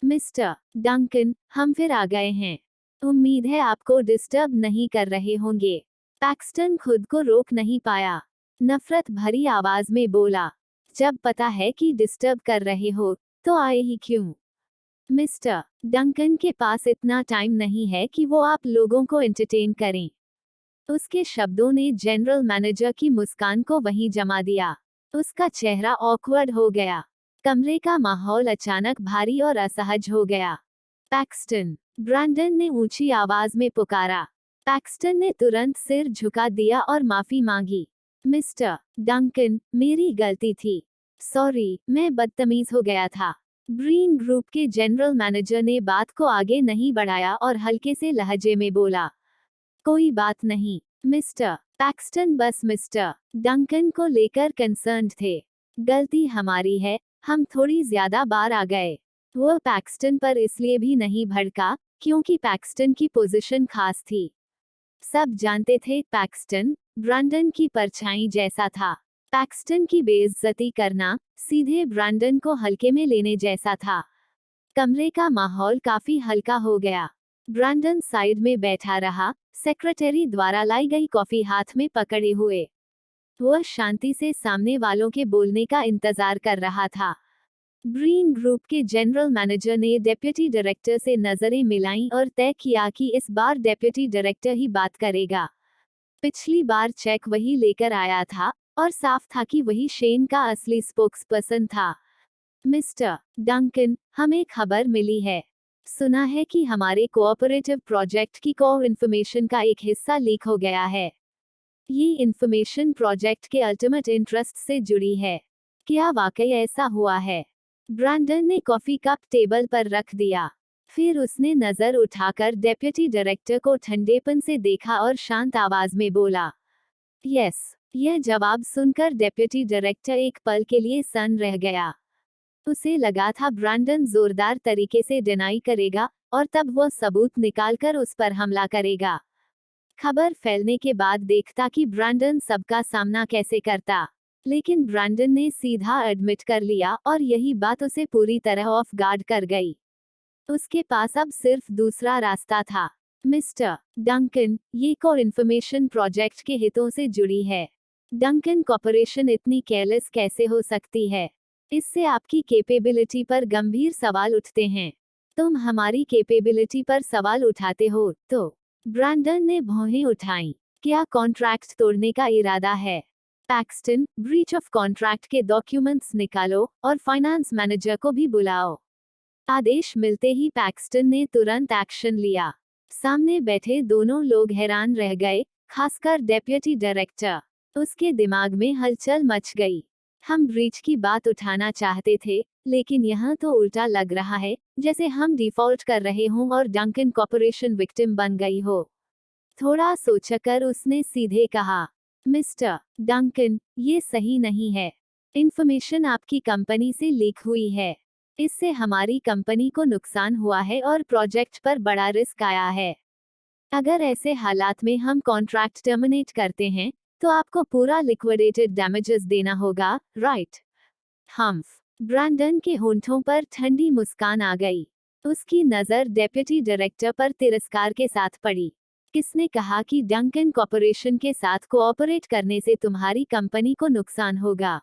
मिस्टर डंकन, हम फिर आ गए हैं। उम्मीद है आपको डिस्टर्ब नहीं कर रहे होंगे। पैक्सटन खुद को रोक नहीं पाया। नफरत भरी आवाज में बोला, जब पता है कि डिस्टर्ब कर रहे हो, तो आए ही क्यों? मिस्टर डंकन के पास इतना टाइम नहीं है कि वो आप लोगों को एंटरटेन करें। उसके शब्दों ने जनरल मैनेजर की मुस्कान को वहीं जमा दिया। उसका चेहरा ऑकवर्ड हो गया। कमरे का माहौल अचानक भारी और असहज हो गया। पैक्सटन, ब्रैंडन ने ऊंची आवाज में पुकारा। पैक्सटन ने तुरंत सिर झुका दिया और माफी मांगी। मिस्टर डंकन, मेरी गलती थी। सॉरी, मैं बदतमीज हो गया था। ब्रीन ग्रुप के जनरल मैनेजर ने बात को आगे नहीं बढ़ाया और हल्के से लहजे में बोला, कोई बात नहीं मिस्टर पैक्सटन, बस मिस्टर डंकन को लेकर कंसर्न्ड थे। गलती हमारी है, हम थोड़ी ज्यादा बार आ गए। वो पैक्सटन पर इसलिए भी नहीं भड़का, क्योंकि पैक्सटन की पोजीशन खास थी। सब जानते थे पैक्सटन ब्रैंडन की परछाई जैसा था। पैक्सटन की बेइज्जती करना सीधे ब्रैंडन को हल्के में लेने जैसा था। कमरे का माहौल काफी हल्का हो गया। ब्रैंडन साइड में बैठा रहा, सेक्रेटरी द्वारा लाई गई कॉफी हाथ में पकड़े हुए। वह शांति से सामने वालों के बोलने का इंतजार कर रहा था। ब्रीन ग्रुप के जनरल मैनेजर ने डेप्यूटी डायरेक्टर से नजरें मिलाईं और तय किया कि इस बार डेप्यूटी डायरेक्टर ही बात करेगा। पिछली बार चेक वही लेकर आया था, और साफ था कि वही शेन का असली स्पोक्सपर्सन था। मिस्टर डंकन, हमें खबर मिली है। सुना है कि हमारे कोऑपरेटिव प्रोजेक्ट की कोर इन्फॉर्मेशन का एक हिस्सा लीक हो गया है। ये इन्फॉर्मेशन प्रोजेक्ट के अल्टीमेट इंटरेस्ट से जुड़ी है। क्या वाकई ऐसा हुआ है? ब्रैंडन ने कॉफी कप टेबल पर रख दिया। फिर उसने नजर उठाकर डेप्यूटी डायरेक्टर को ठंडेपन से देखा और शांत आवाज में बोला, यस। यह जवाब सुनकर डेप्यूटी डायरेक्टर एक पल के लिए सन्न रह गया। उसे लगा था ब्रैंडन जोरदार तरीके से डिनाई करेगा और तब वह सबूत निकालकर उस पर हमला करेगा। खबर फैलने के बाद देखता कि ब्रैंडन सबका सामना कैसे करता। लेकिन ब्रैंडन ने सीधा एडमिट कर लिया और यही बात उसे पूरी तरह ऑफ गार्ड कर गई। उसके पास अब सिर्फ दूसरा रास्ता था। मिस्टर डंकन, ये कोर इन्फॉर्मेशन प्रोजेक्ट के हितों से जुड़ी है। डंकन कॉर्पोरेशन इतनी केयरलेस कैसे हो सकती है? इससे आपकी कैपेबिलिटी पर गंभीर सवाल उठते हैं। तुम हमारी कैपेबिलिटी पर सवाल उठाते हो तो? ब्रैंडन ने भौहें उठाईं। क्या कॉन्ट्रैक्ट तोड़ने का इरादा है? पैक्सटन, ब्रीच ऑफ कॉन्ट्रैक्ट के डॉक्यूमेंट्स निकालो और फाइनेंस मैनेजर को भी बुलाओ। आदेश मिलते ही पैक्सटन ने तुरंत एक्शन लिया। सामने बैठे दोनों लोग हैरान रह गए, खासकर डेप्यूटी डायरेक्टर। उसके दिमाग में हलचल मच गई। हम ब्रीच की बात उठाना चाहते थे, लेकिन यहाँ तो उल्टा लग रहा है, जैसे हम डिफॉल्ट कर रहे हों और डंकन कॉर्पोरेशन विक्टिम बन गई हो। थोड़ा सोचकर उसने सीधे कहा, मिस्टर डंकन, ये सही नहीं है। इंफॉर्मेशन आपकी कंपनी से लीक हुई है। इससे हमारी कंपनी को नुकसान हुआ है और प्रोजेक्ट पर बड़ा रिस्क आया है। अगर ऐसे हालात में हम कॉन्ट्रैक्ट टर्मिनेट करते हैं, तो आपको पूरा लिक्विडेटेड डैमेजेस देना होगा, राइट? हम्फ। ब्रैंडन के होंठों पर ठंडी मुस्कान आ गई। उसकी नजर डेप्यूटी डायरेक्टर पर तिरस्कार के साथ पड़ी। किसने कहा कि डंकन कॉर्पोरेशन के साथ कोऑपरेट करने से तुम्हारी कंपनी को नुकसान होगा?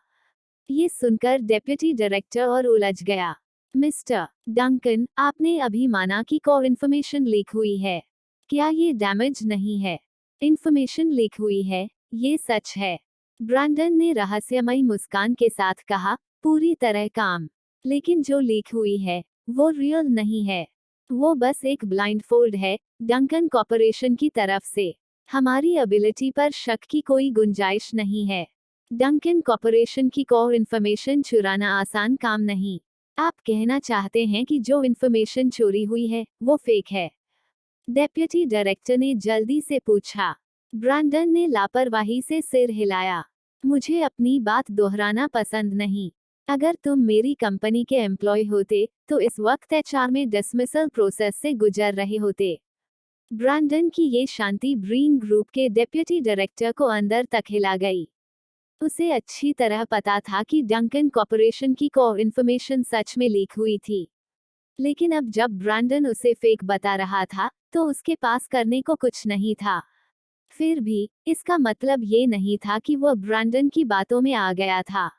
ये सुनकर डेप्यूटी डायरेक्टर और उलझ गया। मिस्टर डंकन, आपने अभी माना कि कोर इन्फॉर्मेशन लीक हुई है। क्या ये डैमेज नहीं है? इन्फॉर्मेशन लीक हुई है, ये सच है। ब्रैंडन ने रहस्यमयी मुस्कान के साथ कहा, पूरी तरह काम। लेकिन जो लीक हुई है, वो रियल नहीं है। वो बस एक ब्लाइंडफोल्ड है, डंकन कॉर्पोरेशन की तरफ से। हमारी एबिलिटी पर शक की कोई गुंजाइश नहीं है। डंकन कॉर्पोरेशन की कोर इन्फॉर्मेशन चुराना आसान काम नहीं। आप कहना चाहते हैं कि जो इन्फॉर्मेशन चोरी हुई है, वो फेक है? डेप्यूटी डायरेक्टर ने जल्दी से पूछा। ब्रैंडन ने लापरवाही से सिर हिलाया। मुझे अपनी बात दोहराना पसंद नहीं। अगर तुम मेरी कंपनी के एम्प्लॉय होते, तो इस वक्त एचआर में डिसमिसल प्रोसेस से गुजर रहे होते। ब्रैंडन की ये शांति ब्रीन ग्रुप के डेप्यूटी डायरेक्टर को अंदर तक हिला गई। उसे अच्छी तरह पता था कि डंकन कॉर्पोरेशन की कोर इन्फॉर्मेशन सच में लीक हुई थी। लेकिन अब जब ब्रैंडन उसे फेक बता रहा था, तो उसके पास करने को कुछ नहीं था। फिर भी, इसका मतलब ये नहीं था कि वह ब्रैंडन की बातों में आ गया था,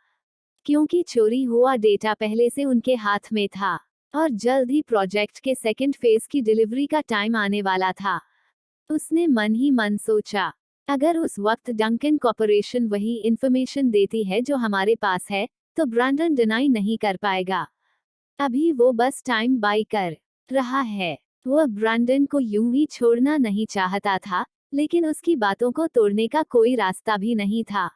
क्योंकि चोरी हुआ डेटा पहले से उनके हाथ में था, और जल्द ही प्रोजेक्ट के सेकंड फेज की डिलीवरी का टाइम आने वाला था। उसने मन ही मन सोचा, अगर उस वक्त डंकन कॉर्पोरेशन वही इंफॉर्मेशन देती है जो हमारे पास है, तो ब्रैंडन डिनाई नहीं कर पाएगा। अभी वो बस टाइम बाई कर रहा है। वह ब्रैंडन को यूं ही छोड़ना नहीं चाहता था, लेकिन उसकी बातों को तोड़ने का कोई रास्ता भी नहीं था।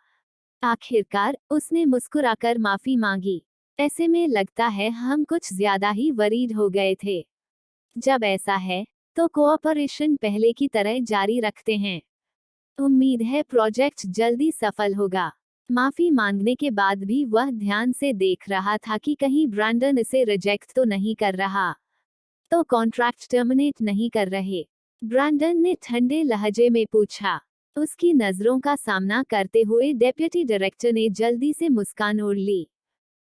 आखिरकार, उसने मुस्कुराकर माफी मांगी। ऐसे में लगता है हम कुछ ज्यादा ही वरीड हो गए थे। जब ऐसा है, तो कोऑपरेशन पहले की तरह जारी रखते हैं। उम्मीद है प्रोजेक्ट जल्दी सफल होगा। माफी मांगने के बाद भी वह ध्यान से देख रहा था कि कहीं ब्रैंडन इसे रिजेक्ट तो नहीं कर रहा, तो कॉन्ट्रैक्ट टर्मिनेट नहीं कर रहे। ब्रैंडन ने ठंडे लहजे में पूछा। उसकी नजरों का सामना करते हुए डेप्यूटी डायरेक्टर ने जल्दी से मुस्कान ओढ़ ली।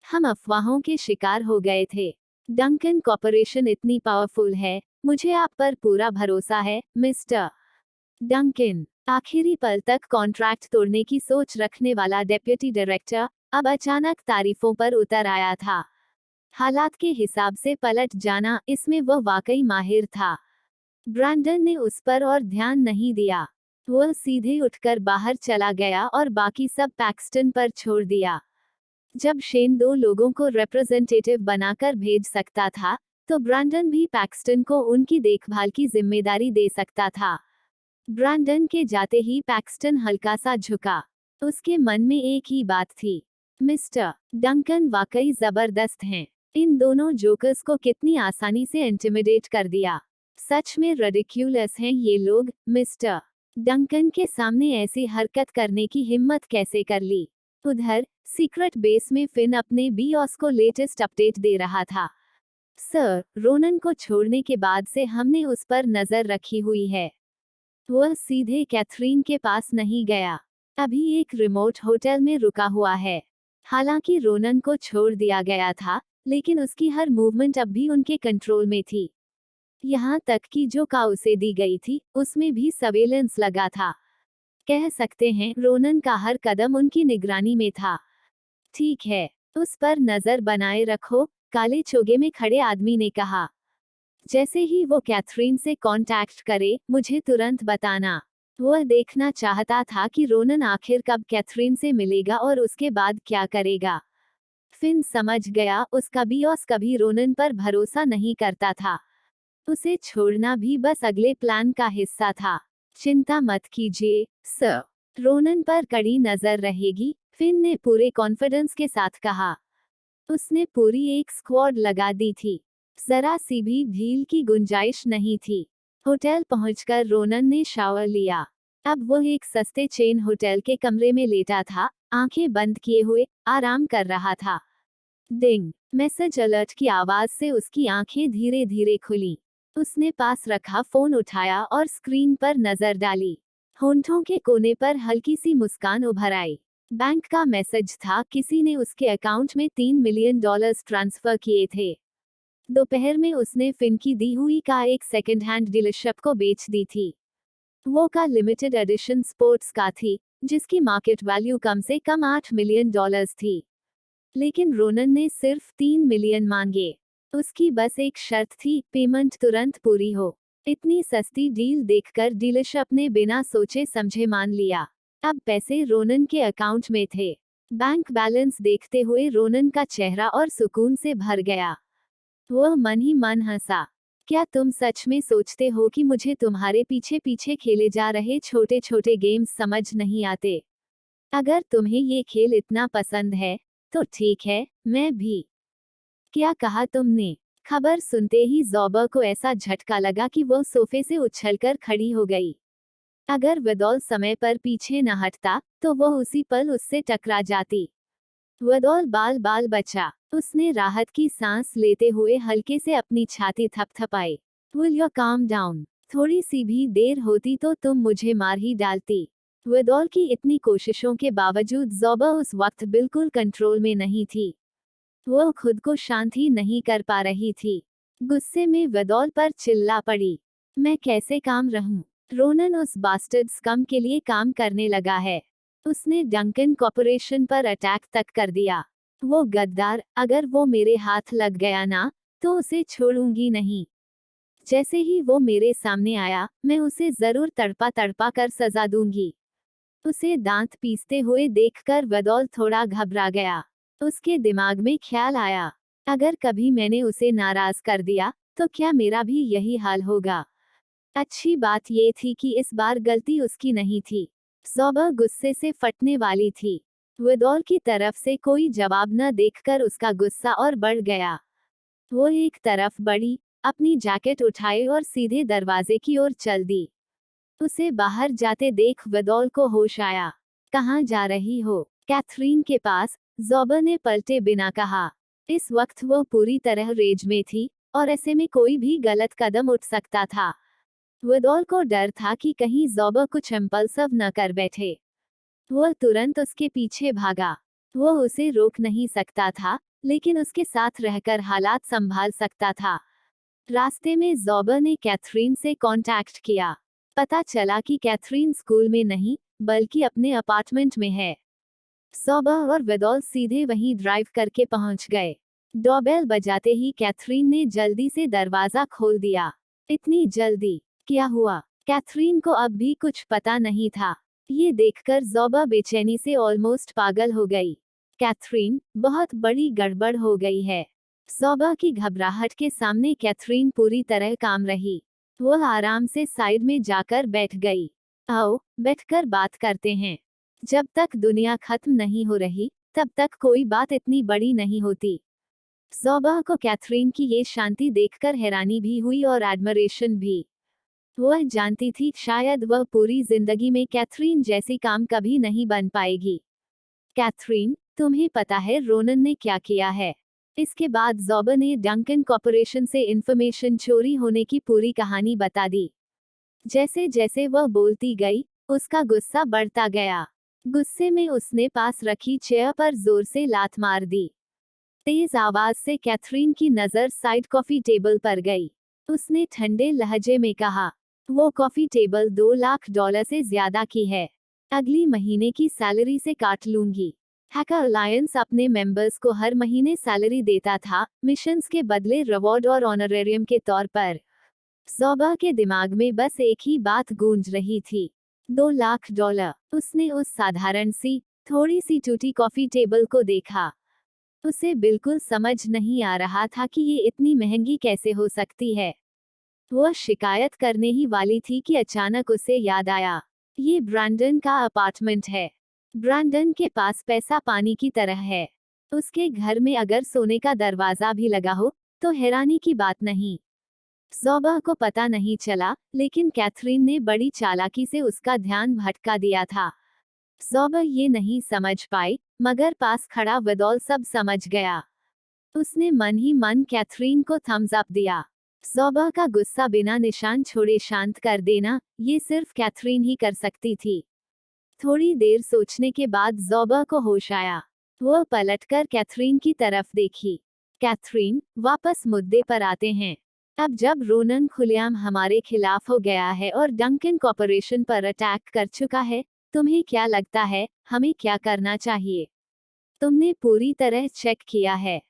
हम अफवाहों के शिकार हो गए थे। डंकन कॉर्पोरेशन इतनी पावरफुल है, मुझे आप पर पूरा भरोसा है, मिस्टर डंकन। आखिरी पल तक कॉन्ट्रैक्ट तोड़ने की सोच रखने वाला डेप्यूटी डायरेक्टर अब अचानक तारीफों पर उतर आया था। हालात के हिसाब से पलट जाना, इसमें वह वाकई माहिर था। ब्रैंडन ने उस पर और ध्यान नहीं दिया। वह सीधे उठकर बाहर चला गया और बाकी सब पैक्सटन पर छोड़ दिया। जब शेन 2 लोगों को रिप्रेजेंटेटिव बनाकर भेज सकता था, तो ब्रैंडन भी पैक्सटन को उनकी देखभाल की जिम्मेदारी दे सकता था। ब्रैंडन के जाते ही पैक्सटन हल्का सा झुका। उसके मन में एक ही बात थी, मिस्टर डंकन वाकई जबरदस्त हैं। इन दोनों जोकर्स को कितनी आसानी से इंटिमिडेट कर दिया। सच में रिडिक्यूलस हैं ये लोग। मिस्टर डंकन के सामने ऐसी हरकत करने की हिम्मत कैसे कर ली। उधर सीक्रेट बेस में फिन अपने बीऑस को लेटेस्ट अपडेट दे रहा था। सर, रोनन को छोड़ने के बाद से हमने उस पर नजर रखी हुई है। वह सीधे कैथरीन के पास नहीं गया, अभी एक रिमोट होटल में रुका हुआ है। हालांकि रोनन को छोड़ दिया गया था, लेकिन उसकी हर मूवमेंट अब भी उनके कंट्रोल में थी। यहाँ तक कि जो का उसे दी गई थी, उसमें भी सर्वेलेंस लगा था। कह सकते हैं रोनन का हर कदम उनकी निगरानी में था। ठीक है, उस पर नजर बनाए रखो, काले चोगे में खड़े आदमी ने कहा। जैसे ही वो कैथरीन से कांटेक्ट करे, मुझे तुरंत बताना। वह देखना चाहता था कि रोनन आखिर कब कैथरीन से मिलेगा और उसके बाद क्या करेगा। फिन समझ गया, उसका बीऑस कभी रोनन पर भरोसा नहीं करता था। उसे छोड़ना भी बस अगले प्लान का हिस्सा था। चिंता मत कीजिए सर, रोनन पर कड़ी नजर रहेगी, फिन ने पूरे कॉन्फिडेंस के साथ कहा। उसने पूरी एक स्क्वाड लगा दी थी, जरा सी भी ढील की गुंजाइश नहीं थी। होटल पहुंचकर रोनन ने शावर लिया। अब वो एक सस्ते चेन होटल के कमरे में लेटा था, आंखें बंद किए हुए आराम कर रहा था। डिंग, मैसेज अलर्ट की आवाज से उसकी आंखें धीरे धीरे खुली। उसने पास रखा फोन उठाया और स्क्रीन पर नजर डाली। होंठों के कोने पर हल्की सी मुस्कान उभर आई। बैंक का मैसेज था, किसी ने उसके अकाउंट में $3 मिलियन ट्रांसफर किए थे। दोपहर में उसने फिन की दी हुई कार एक सेकंड हैंड डीलरशिप को बेच दी थी। वो car limited edition sports car थी, जिसकी मार्केट वैल्यू कम से कम $8 मिलियन थी। लेकिन रोनन ने सिर्फ 3 मिलियन मांगे। उसकी बस एक शर्त थी, पेमेंट तुरंत पूरी हो। इतनी सस्ती डील देखकर डीलरशिप ने बिना सोचे समझे मान लिया। अब पैसे रोनन के अकाउंट में थे। बैंक बैलेंस देखते हुए रोनन का चेहरा और सुकून से भर गया। वह मन ही मन हंसा। क्या तुम सच में सोचते हो कि मुझे तुम्हारे पीछे पीछे खेले जा रहे छोटे छोटे गेम्स समझ नहीं आते? अगर तुम्हें ये खेल इतना पसंद है, तो ठीक है, मैं भी। क्या कहा तुमने? खबर सुनते ही ज़ोबा को ऐसा झटका लगा कि वह सोफे से उछलकर खड़ी हो गई। अगर विदौल समय पर पीछे न हटता, तो वह उसी पल उससे टकरा जाती। विदौल बाल बाल बचा। उसने राहत की सांस लेते हुए हल्के से अपनी छाती थपथपाई। Will you calm down? थोड़ी सी भी देर होती तो तुम मुझे मार ही डालती। विदौल की इतनी कोशिशों के बावजूद ज़ोबा उस वक्त बिल्कुल कंट्रोल में नहीं थी। वह खुद को शांत ही नहीं कर पा रही थी। गुस्से में विदौल पर चिल्ला पड़ी। मैं कैसे काम रहूं? रोनन उस बास्टर्ड स्कम के लिए काम करने लगा है। उसने डंकन कॉर्पोरेशन पर अटैक तक कर दिया। वो गद्दार, अगर वो मेरे हाथ लग गया ना, तो उसे छोड़ूंगी नहीं। जैसे ही वो मेरे सामने आया, मैं उसे जरूर तड़पा तड़पा कर सजा दूंगी। उसे दांत पीसते हुए देखकर विदौल थोड़ा घबरा गया। उसके दिमाग में ख्याल आया, अगर कभी मैंने उसे नाराज कर दिया, तो क्या मेरा भी यही हाल होगा? अच्छी बात ये थी कि इस बार गलती उसकी नहीं थी। ज़ोबा गुस्से से फटने वाली थी। विदौल की तरफ से कोई जवाब न देखकर उसका गुस्सा और बढ़ गया। वो एक तरफ बढ़ी, अपनी जैकेट उठाई और सीधे दरवाजे की ओर चल दी। उसे बाहर जाते देख विदौल को होश आया। कहाँ जा रही हो? कैथरीन के पास, ज़ोबा ने पलटे बिना कहा। इस वक्त वो पूरी तरह रेज में थी, और ऐसे में कोई भी गलत कदम उठ सकता था। विदौल को डर था कि कहीं ज़ोबा कुछ इम्पल्सिव न कर बैठे। वह तुरंत उसके पीछे भागा। वह उसे रोक नहीं सकता था, लेकिन उसके साथ रहकर हालात संभाल सकता था। रास्ते में ज़ोबा ने कैथरीन से कांटेक्ट किया। पता चला कि कैथरीन स्कूल में नहीं, बल्कि अपने अपार्टमेंट में है। ज़ोबा और विदौल सीधे वहीं ड्राइव करके पहुंच गए। डोरबेल बजाते ही कैथरीन ने जल्दी से दरवाजा खोल दिया। इतनी जल्दी? क्या हुआ? कैथरीन को अब भी कुछ पता नहीं था। ये देखकर ज़ोबा बेचैनी से ऑलमोस्ट पागल हो गई। कैथरीन, बहुत बड़ी गड़बड़ हो गई है। ज़ोबा की घबराहट के सामने कैथरीन पूरी तरह काम रही। वो आराम से साइड में जाकर बैठ गई। आओ बैठकर बात करते हैं। जब तक दुनिया खत्म नहीं हो रही तब तक कोई बात इतनी बड़ी नहीं होती। ज़ोबा को कैथरीन की ये शांति देखकर हैरानी भी हुई और एडमरेशन भी। वह जानती थी शायद वह पूरी जिंदगी में कैथरीन जैसी काम कभी नहीं बन पाएगी। कैथरीन, तुम्हें पता है रोनन ने क्या किया है? इसके बाद ज़ोबा ने डंकन कॉर्पोरेशन से इंफॉर्मेशन चोरी होने की पूरी कहानी बता दी। जैसे जैसे वह बोलती गई, उसका गुस्सा बढ़ता गया। गुस्से में उसने पास रखी चेयर पर जोर से लात मार दी। तेज आवाज से कैथरीन की नजर साइड कॉफी टेबल पर गई। उसने ठंडे लहजे में कहा, वो कॉफी टेबल $2 लाख से ज्यादा की है। अगली महीने की सैलरी से काट लूंगी। हैकर अलायंस अपने मेंबर्स को हर महीने सैलरी देता था, मिशंस के बदले रिवॉर्ड और ऑनरेरियम के तौर पर। ज़ोबा के दिमाग में बस एक ही बात गूंज रही थी, $2 लाख। उसने उस साधारण सी, थोड़ी सी टूटी कॉफी टेबल को देखा। उसे बिल्कुल समझ नहीं आ रहा था कि ये इतनी महंगी कैसे हो सकती है। वह शिकायत करने ही वाली थी कि अचानक उसे याद आया, ये ब्रैंडन का अपार्टमेंट है। ब्रैंडन के पास पैसा पानी की तरह है। उसके घर में अगर सोने का दरवाजा भी लगा हो तो हैरानी की बात नहीं। ज़ोबा को पता नहीं चला, लेकिन कैथरीन ने बड़ी चालाकी से उसका ध्यान भटका दिया था। ज़ोबा ये नहीं समझ पाई, मगर पास खड़ा विदोल सब समझ गया। उसने मन ही मन कैथरीन को थम्स अप दिया। ज़ोबा का गुस्सा बिना निशान छोड़े शांत कर देना, ये सिर्फ कैथरीन ही कर सकती थी। थोड़ी देर सोचने के बाद ज़ोबा को होश आया। वह पलटकर कैथरीन की तरफ देखी। कैथरीन, वापस मुद्दे पर आते हैं। अब जब रोनन खुलेआम हमारे खिलाफ हो गया है और डंकन कॉर्पोरेशन पर अटैक कर चुका है, तुम्हें क्या लगता है हमें क्या करना चाहिए? तुमने पूरी तरह चेक किया है?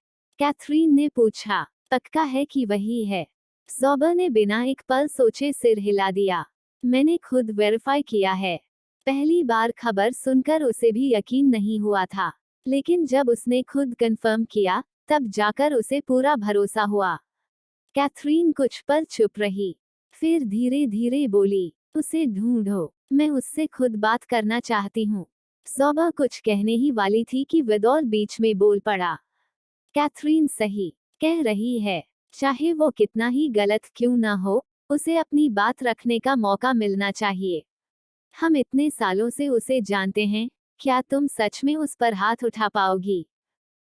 कैथरीन ने पूछा। पक्का है कि वही है? ज़ोबा ने बिना एक पल सोचे सिर हिला दिया। मैंने खुद वेरीफाई किया है। पहली बार खबर सुनकर उसे भी यकीन नहीं हुआ था, लेकिन जब उसने खुद कंफर्म किया, तब जाकर उसे पूरा भरोसा हुआ। कैथरीन कुछ पल चुप रही, फिर धीरे धीरे बोली, उसे ढूंढो, मैं उससे खुद बात करना चाहती हूँ। ज़ोबा कुछ कहने ही वाली थी कि विदोल बीच में बोल पड़ा। कैथरीन सही कह रही है, चाहे वो कितना ही गलत क्यों ना हो, उसे अपनी बात रखने का मौका मिलना चाहिए। हम इतने सालों से उसे जानते हैं, क्या तुम सच में उस पर हाथ उठा पाओगी?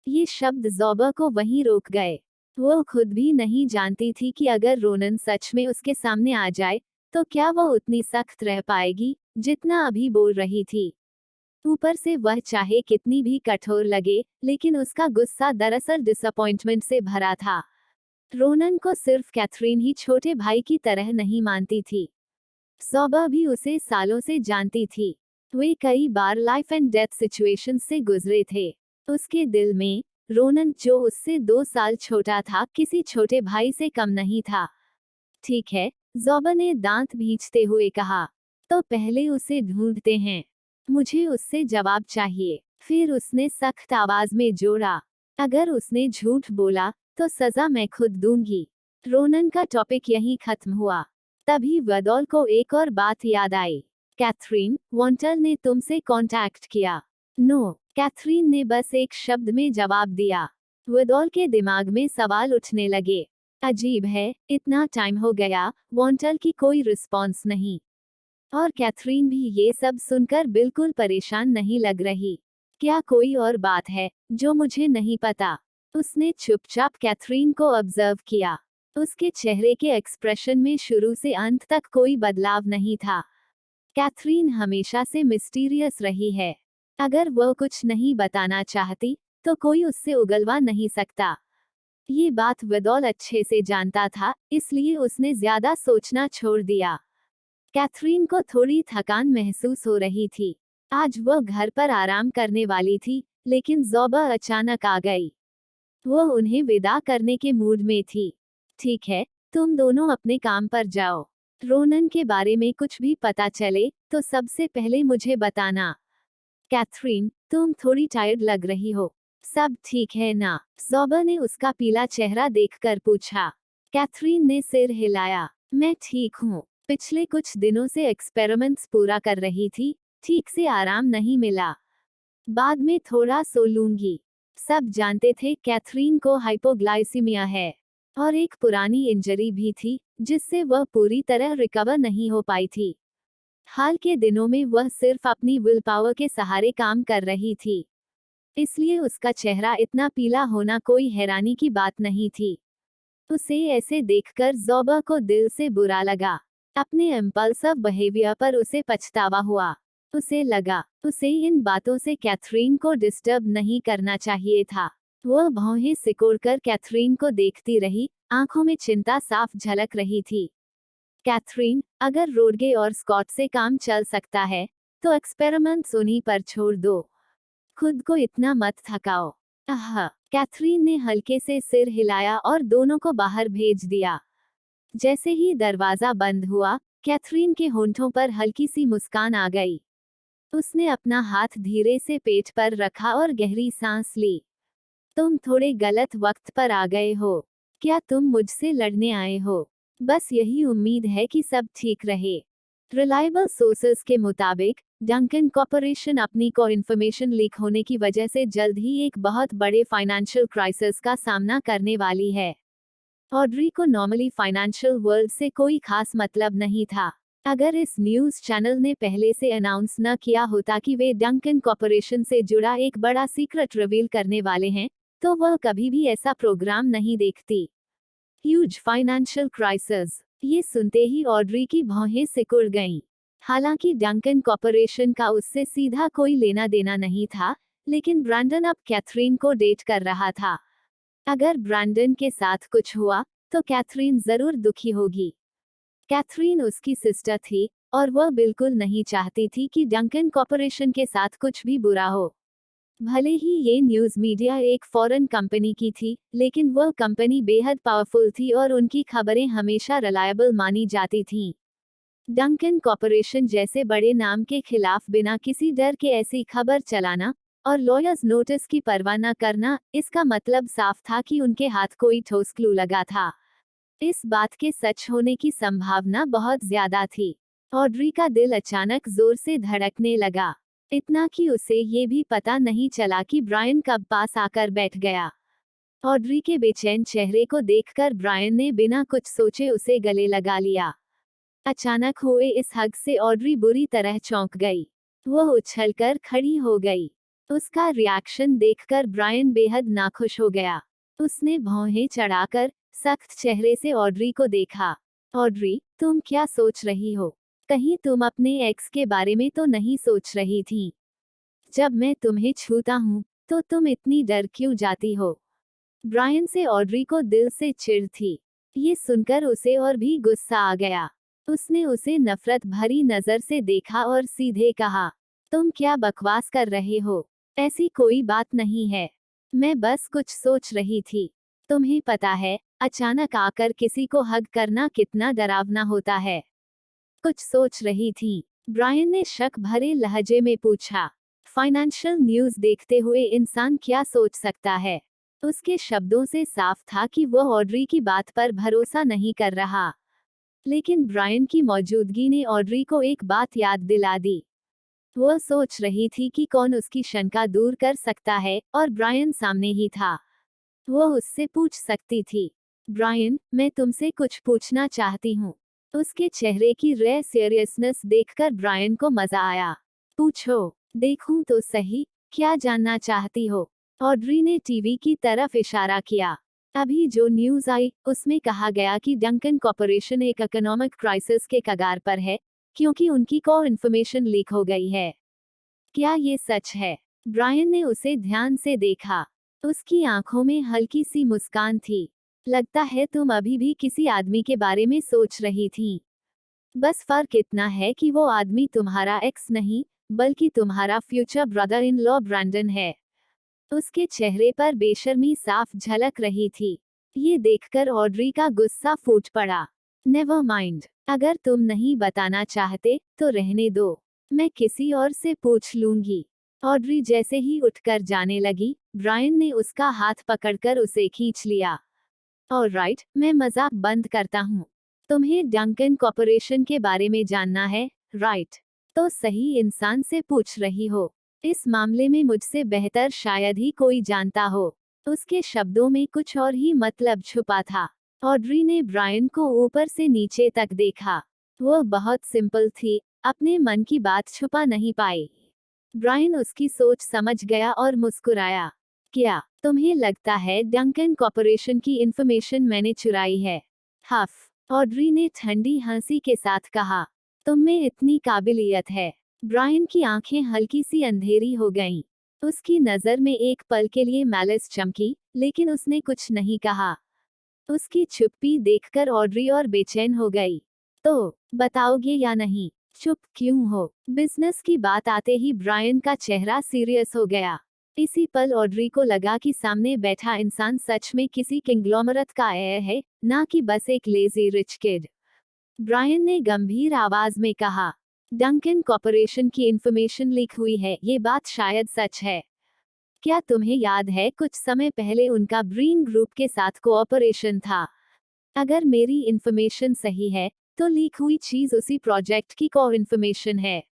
ये शब्द ज़ोबा को वहीं रोक गए। वो खुद भी नहीं जानती थी कि अगर रोनन सच में उसके सामने आ जाए, तो क्या वो उतनी सख्त रह पाएगी, जितना अभी बोल रही थी। ऊपर से वह चाहे कितनी भी कठोर लगे, लेकिन उसका गुस्सा दरअसल डिसअपॉइंटमेंट से भरा था। रोनन को सिर्फ कैथरीन ही छोटे भाई की तरह नहीं मानती थी। ज़ोबा भी उसे सालों से जानती थी। वे कई बार लाइफ एंड डेथ सिचुएशन से गुजरे थे। उसके दिल में रोनन, जो उससे 2 साल छोटा था, किसी छोटे भाई से कम नहीं था। ठीक है, ज़ोबा ने दांत भींचते हुए कहा, तो पहले उसे ढूंढते हैं। मुझे उससे जवाब चाहिए। फिर उसने सख्त आवाज में जोड़ा, अगर उसने झूठ बोला तो सजा मैं खुद दूंगी। रोनन का टॉपिक यहीं खत्म हुआ। तभी वदौल को एक और बात याद आई। कैथरीन, वॉन्टल ने तुमसे कांटेक्ट किया? नो, कैथरीन ने बस एक शब्द में जवाब दिया। वदौल के दिमाग में सवाल उठने लगे। अजीब है, इतना टाइम हो गया, वॉन्टल की कोई रिस्पॉन्स नहीं। और कैथरीन भी ये सब सुनकर बिल्कुल परेशान नहीं लग रही। क्या कोई और बात है जो मुझे नहीं पता? उसने चुपचाप कैथरीन को ऑब्जर्व किया। उसके चेहरे के एक्सप्रेशन में शुरू से अंत तक कोई बदलाव नहीं था। कैथरीन हमेशा से मिस्टीरियस रही है। अगर वह कुछ नहीं बताना चाहती, तो कोई उससे उगलवा नहीं सकता। ये बात विदौल अच्छे से जानता था, इसलिए उसने ज्यादा सोचना छोड़ दिया। कैथरीन को थोड़ी थकान महसूस हो रही थी। आज वह घर पर आराम करने वाली थी, लेकिन ज़ोबा अचानक आ गई। वह उन्हें विदा करने के मूड में थी। ठीक है, तुम दोनों अपने काम पर जाओ। रोनन के बारे में कुछ भी पता चले, तो सबसे पहले मुझे बताना। कैथरीन, तुम थोड़ी टायर्ड लग रही हो। सब ठीक है ना? ज़ोबा ने उसका पीला चेहरा देखकर पूछा। कैथरीन ने सिर हिलाया। मैं ठीक हूँ। पिछले कुछ दिनों से एक्सपेरिमेंट्स पूरा कर रही थी, ठीक से आराम नहीं मिला। बाद में थोड़ा सो लूंगी। सब जानते थे कैथरीन को हाइपोग्लाइसीमिया है और एक पुरानी इंजरी भी थी जिससे वह पूरी तरह रिकवर नहीं हो पाई थी। हाल के दिनों में वह सिर्फ अपनी विल पावर के सहारे काम कर रही थी, इसलिए उसका चेहरा इतना पीला होना कोई हैरानी की बात नहीं थी। उसे ऐसे देखकर ज़ोबा को दिल से बुरा लगा। अपने इम्पल्सिव बिहेवियर पर उसे पछतावा हुआ। उसे लगा उसे इन बातों से कैथरीन को डिस्टर्ब नहीं करना चाहिए था। वह भौहें सिकोड़कर कैथरीन को देखती रही, आंखों में चिंता साफ झलक रही थी। कैथरीन, अगर रोडगे और स्कॉट से काम चल सकता है, तो एक्सपेरिमेंट्स उन्हीं पर छोड़ दो। खुद को इतना मत थकाओ। आह, कैथरीन ने हल्के से सिर हिलाया और दोनों को बाहर भेज दिया। जैसे ही दरवाजा बंद हुआ, कैथरीन के होंठों पर हल्की सी मुस्कान आ गई। उसने अपना हाथ धीरे से पेट पर रखा और गहरी सांस ली। तुम थोड़े गलत वक्त पर आ गए हो। क्या तुम मुझसे लड़ने आए हो? बस यही उम्मीद है कि सब ठीक रहे। रिलायबल सोर्सेस के मुताबिक डंकन कॉर्पोरेशन अपनी को इन्फॉर्मेशन लीक होने की वजह से जल्द ही एक बहुत बड़े फाइनेंशियल क्राइसिस का सामना करने वाली है। ऑड्री को नॉर्मली फाइनेंशियल वर्ल्ड से कोई खास मतलब नहीं था। अगर इस न्यूज़ चैनल ने पहले से अनाउंस न किया होता कि वे डंकन कॉर्पोरेशन से जुड़ा एक बड़ा सीक्रेट रिवील करने वाले हैं, तो वह कभी भी ऐसा प्रोग्राम नहीं देखती। ह्यूज फाइनेंशियल क्राइसिस, ये सुनते ही ऑड्री की भौहें सिकुड़ गईं। हालांकि डंकन कॉर्पोरेशन का उससे सीधा कोई लेना देना नहीं था, लेकिन ब्रैंडन अब कैथरीन को डेट कर रहा था। अगर ब्रैंडन के साथ कुछ हुआ, तो कैथरीन जरूर दुखी होगी। कैथरीन उसकी सिस्टर थी, और वह बिल्कुल नहीं चाहती थी कि डंकन कॉर्पोरेशन के साथ कुछ भी बुरा हो। भले ही ये न्यूज़ मीडिया एक फॉरेन कंपनी की थी, लेकिन वह कंपनी बेहद पावरफुल थी और उनकी खबरें हमेशा रिलायबल मानी जाती थीं। डंकन कॉर्पोरेशन जैसे बड़े नाम के खिलाफ बिना किसी डर के ऐसी खबर चलाना और लॉयर्स नोटिस की परवाह न करना, इसका मतलब साफ था कि उनके हाथ कोई ठोस क्लू लगा था। इस बात के सच होने की संभावना बहुत ज्यादा थी। ऑड्री का दिल अचानक जोर से धड़कने लगा, इतना कि उसे ये भी पता नहीं चला कि ब्रायन कब पास आकर बैठ गया। ऑड्री के बेचैन चेहरे को देखकर ब्रायन ने बिना कुछ सोचे उसे गले लगा लिया। अचानक हुए इस हग से ऑड्री बुरी तरह चौंक गई। वह उछलकर खड़ी हो गई। उसका रिएक्शन देखकर ब्रायन बेहद नाखुश हो गया। उसने भौहें चढ़ाकर सख्त चेहरे से ऑड्री को देखा। ऑड्री, तुम क्या सोच रही हो? कहीं तुम अपने एक्स के बारे में तो नहीं सोच रही थी? जब मैं तुम्हें छूता हूँ, तो तुम इतनी डर क्यों जाती हो? ब्रायन से ऑड्री को दिल से चिढ़ थी। ये सुनकर उसे और भी गुस्सा आ गया। उसने उसे नफरत भरी नजर से देखा और सीधे कहा, तुम क्या बकवास कर रहे हो? ऐसी कोई बात नहीं है। मैं बस कुछ सोच रही थी। तुम्हें पता है, अचानक आकर किसी को हग करना कितना डरावना होता है। कुछ सोच रही थी? ब्रायन ने शक भरे लहजे में पूछा। फाइनेंशियल न्यूज़ देखते हुए इंसान क्या सोच सकता है? उसके शब्दों से साफ था कि वह ऑड्री की बात पर भरोसा नहीं कर रहा। लेकिन ब्रायन की मौजूदगी ने ऑड्री को एक बात याद दिला दी। वह सोच रही थी कि कौन उसकी शंका दूर कर सकता है, और ब्रायन सामने ही था। वह उससे पूछ सकती थी, ब्रायन, मैं तुमसे कुछ पूछना चाहती हूँ। उसके चेहरे की रेयर सीरियसनेस देखकर ब्रायन को मजा आया। पूछो, देखूं तो सही, क्या जानना चाहती हो? ऑड्री ने टीवी की तरफ इशारा किया। अभी जो न्यूज़ आई, उसमें कहा गया कि डंकन कॉर्पोरेशन एक इकोनॉमिक क्राइसिस के कगार पर है, क्योंकि उनकी को इन्फॉर्मेशन लीक हो गई है। क्या ये सच है? ब्रायन ने उसे ध्यान से देखा। उसकी आंखों में हल्की सी मुस्कान थी। लगता है तुम अभी भी किसी आदमी के बारे में सोच रही थी। बस फर्क इतना है कि वो आदमी तुम्हारा एक्स नहीं, बल्कि तुम्हारा future brother in law Brandon है। उसके चेहरे पर बेशर्मी साफ झलक रही थी। ये देखकर ऑड्री का गुस्सा फूट पड़ा। नेवर माइंड, अगर तुम नहीं बताना चाहते, तो रहने दो। मैं किसी और से पूछ लूंगी। ऑड्री जैसे ही उठकर जाने लगी, ब्रायन ने उसका हाथ पकड़कर उसे खींच लिया। ऑलराइट, मैं मजाक बंद करता हूँ। तुम्हें डंकन कॉर्पोरेशन के बारे में जानना है, राइट? तो सही इंसान से पूछ रही हो। इस मामले में मुझसे बेहतर शायद ही कोई जानता हो। उसके शब्दों में कुछ और ही मतलब छुपा था। ऑड्री ने ब्रायन को ऊपर से नीचे तक देखा। वो बहुत सिंपल थी, अपने मन की बात छुपा नहीं पाई। ब्रायन उसकी सोच समझ गया और मुस्कुराया। क्या तुम्हें लगता है डंकन कॉर्पोरेशन की इंफॉर्मेशन मैंने चुराई है? हफ, ऑड्री ने ठंडी हंसी के साथ कहा। तुम में इतनी काबिलियत है। ब्रायन की आंखें हल्की सी अंधेरी हो गईं। उसकी नजर में एक पल के लिए मैलिस चमकी, लेकिन उसने कुछ नहीं कहा। उसकी चुप्पी देखकर ऑड्री और बेचैन हो गई। तो बताओगे या नहीं? चुप क्यों हो? बिजनेस की बात आते ही ब्रायन का चेहरा सीरियस हो गया। इसी पल ऑड्री को लगा कि सामने बैठा इंसान सच में किसी किंग्लोमरेट का हेir है, ना कि बस एक लेजी रिच किड। ब्रायन ने गंभीर आवाज में कहा, डंकन कॉर्पोरेशन की इंफॉर्मेशन लीक हुई है, ये बात शायद सच है। क्या तुम्हें याद है कुछ समय पहले उनका ब्रीन ग्रुप के साथ कोऑपरेशन था? अगर मेरी इंफॉर्मेशन सही है, तो लीक हुई चीज उसी प्रोजेक्ट की को इंफॉर्मेशन है।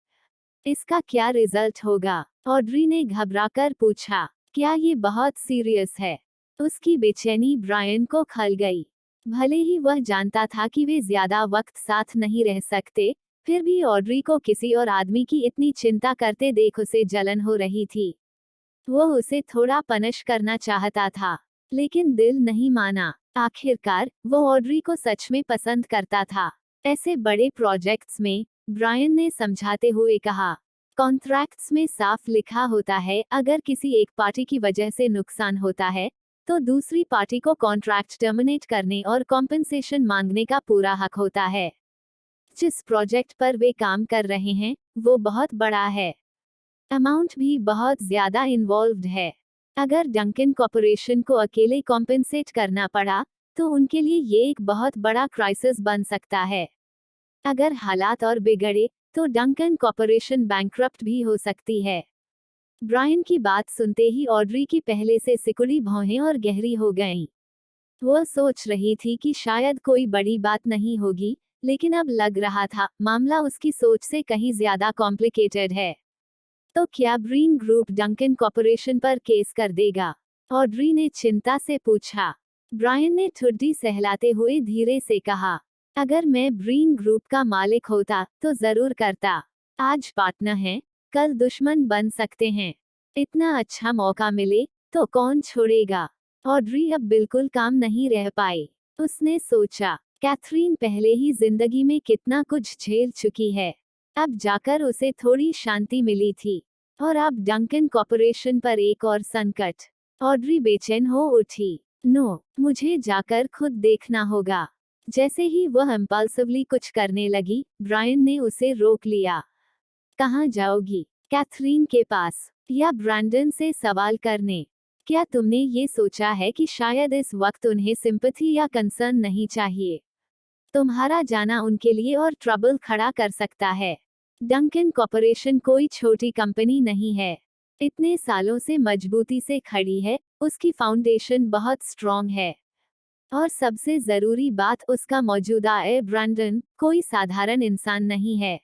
इसका क्या रिजल्ट होगा? ऑड्री ने घबराकर पूछा। क्या ये बहुत सीरियस है? उसकी बेचैनी ब्रायन को खल गई। भले ही वह जानता था कि वे ज्यादा वक्त साथ नहीं रह सकते, फिर भी ऑड्री को किसी और आदमी की इतनी चिंता करते देख उसे जलन हो रही थी। वो उसे थोड़ा पनिश करना चाहता था, लेकिन दिल नहीं माना। आखिरकार वो ऑड्री को सच में पसंद करता था। ऐसे बड़े प्रोजेक्ट्स में, ब्रायन ने समझाते हुए कहा, कॉन्ट्रैक्ट्स में साफ लिखा होता है अगर किसी एक पार्टी की वजह से नुकसान होता है, तो दूसरी पार्टी को कॉन्ट्रैक्ट टर्मिनेट करने और कॉम्पेंसेशन मांगने का पूरा हक होता है। जिस प्रोजेक्ट पर वे काम कर रहे हैं, वो बहुत बड़ा है। अमाउंट भी बहुत ज्यादा इन्वॉल्व्ड है। अगर डंकन कॉर्पोरेशन को अकेले कॉम्पेंसेट करना पड़ा, तो उनके लिए ये एक बहुत बड़ा क्राइसिस बन सकता है। अगर हालात और बिगड़े, तो डंकन कॉर्पोरेशन बैंकरप्ट भी हो सकती है। ब्रायन की बात सुनते ही ऑड्री की पहले से सिकुड़ी भौहें और गहरी हो गईं। वह सोच रही थी कि शायद कोई बड़ी बात नहीं होगी, लेकिन अब लग रहा था मामला उसकी सोच से कहीं ज्यादा कॉम्प्लिकेटेड है। तो क्या ब्रीन ग्रुप डंकन कॉर्पोरेशन पर केस कर देगा? ऑड्री ने चिंता से पूछा। ब्रायन ने ठुड्डी सहलाते हुए धीरे से कहा, अगर मैं ब्रीन ग्रुप का मालिक होता तो जरूर करता। आज पार्टनर हैं, कल दुश्मन बन सकते हैं। इतना अच्छा मौका मिले तो कौन छोड़ेगा? ऑड्री अब बिल्कुल काम नहीं रह पाई। उसने सोचा, कैथरीन पहले ही जिंदगी में कितना कुछ झेल चुकी है। अब जाकर उसे थोड़ी शांति मिली थी, और अब डंकन कॉर्पोरेशन पर एक और संकट। ऑड्री बेचैन हो उठी। नो, मुझे जाकर खुद देखना होगा। जैसे ही वह इम्पल्सिवली कुछ करने लगी, ब्रायन ने उसे रोक लिया। कहाँ जाओगी? कैथरीन के पास, या ब्रैंडन से सवाल करने? क्या तुमने ये सोचा है कि शायद इस वक्त उन्हें सिंपैथी या कंसर्न नहीं चाहिए? तुम्हारा जाना उनके लिए और ट्रबल खड़ा कर सकता है। डंकन कॉर्पोरेशन कोई छोटी कंपनी नहीं है। इतने सालों से मजबूती से खड़ी है, उसकी फाउंडेशन बहुत स्ट्रॉन्ग है। और सबसे जरूरी बात, उसका मौजूदा ब्रैंडन कोई साधारण इंसान नहीं है।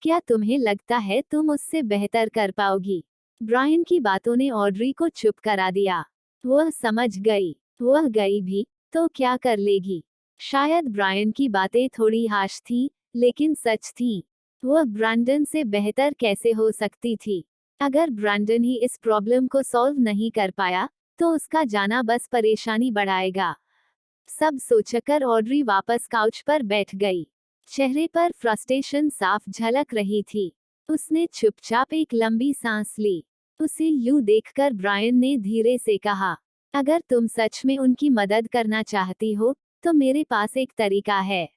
क्या तुम्हें लगता है तुम उससे बेहतर कर पाओगी? ब्रायन की बातों ने ऑड्री को चुप करा दिया। वह समझ गई। वह गई भी तो क्या कर लेगी? शायद ब्रायन की बातें थोड़ी हाश थीं, लेकिन सच थीं। वह ब्रैंडन से बेहतर कैसे हो सकती थी? अगर ब्रैंडन ही इस प्रॉब्लम को सॉल्व नहीं कर पाया, तो उसका जाना बस परेशानी बढ़ाएगा। सब सोचकर ऑड्री वापस काउच पर बैठ गई। चेहरे पर फ्रस्ट्रेशन साफ झलक रही थी। उसने चुपचाप एक लंबी सांस ली। उसे यूं देखकर ब्रायन ने धीरे से कहा, अगर तुम सच में उनकी मदद करना चाहती हो, तो मेरे पास एक तरीका है।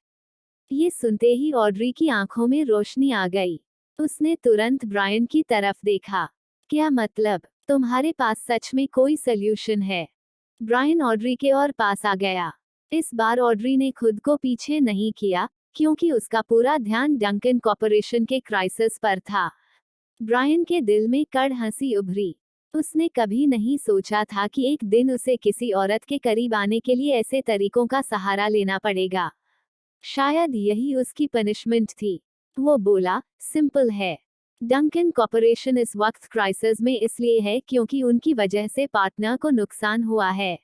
ये सुनते ही ऑड्री की आंखों में रोशनी आ गई। उसने तुरंत ब्रायन की तरफ देखा। क्या मतलब, तुम्हारे पास सच में कोई सल्यूशन है? ब्रायन ऑड्री के और पास आ गया। इस बार ऑड्री ने खुद को पीछे नहीं किया, क्योंकि उसका पूरा ध्यान डंकन कॉर्पोरेशन के क्राइसिस पर था। ब्रायन के दिल में कड़ हंसी उभरी। उसने कभी नहीं सोचा था कि एक दिन उसे किसी औरत के करीब आने के लिए ऐसे तरीकों का सहारा लेना पड़ेगा। शायद यही उसकी पनिशमेंट थी। वो बोला, सिंपल है। डंकन कॉर्पोरेशन इस वक्त क्राइसिस में इसलिए है क्योंकि उनकी वजह से पार्टनर को नुकसान हुआ है।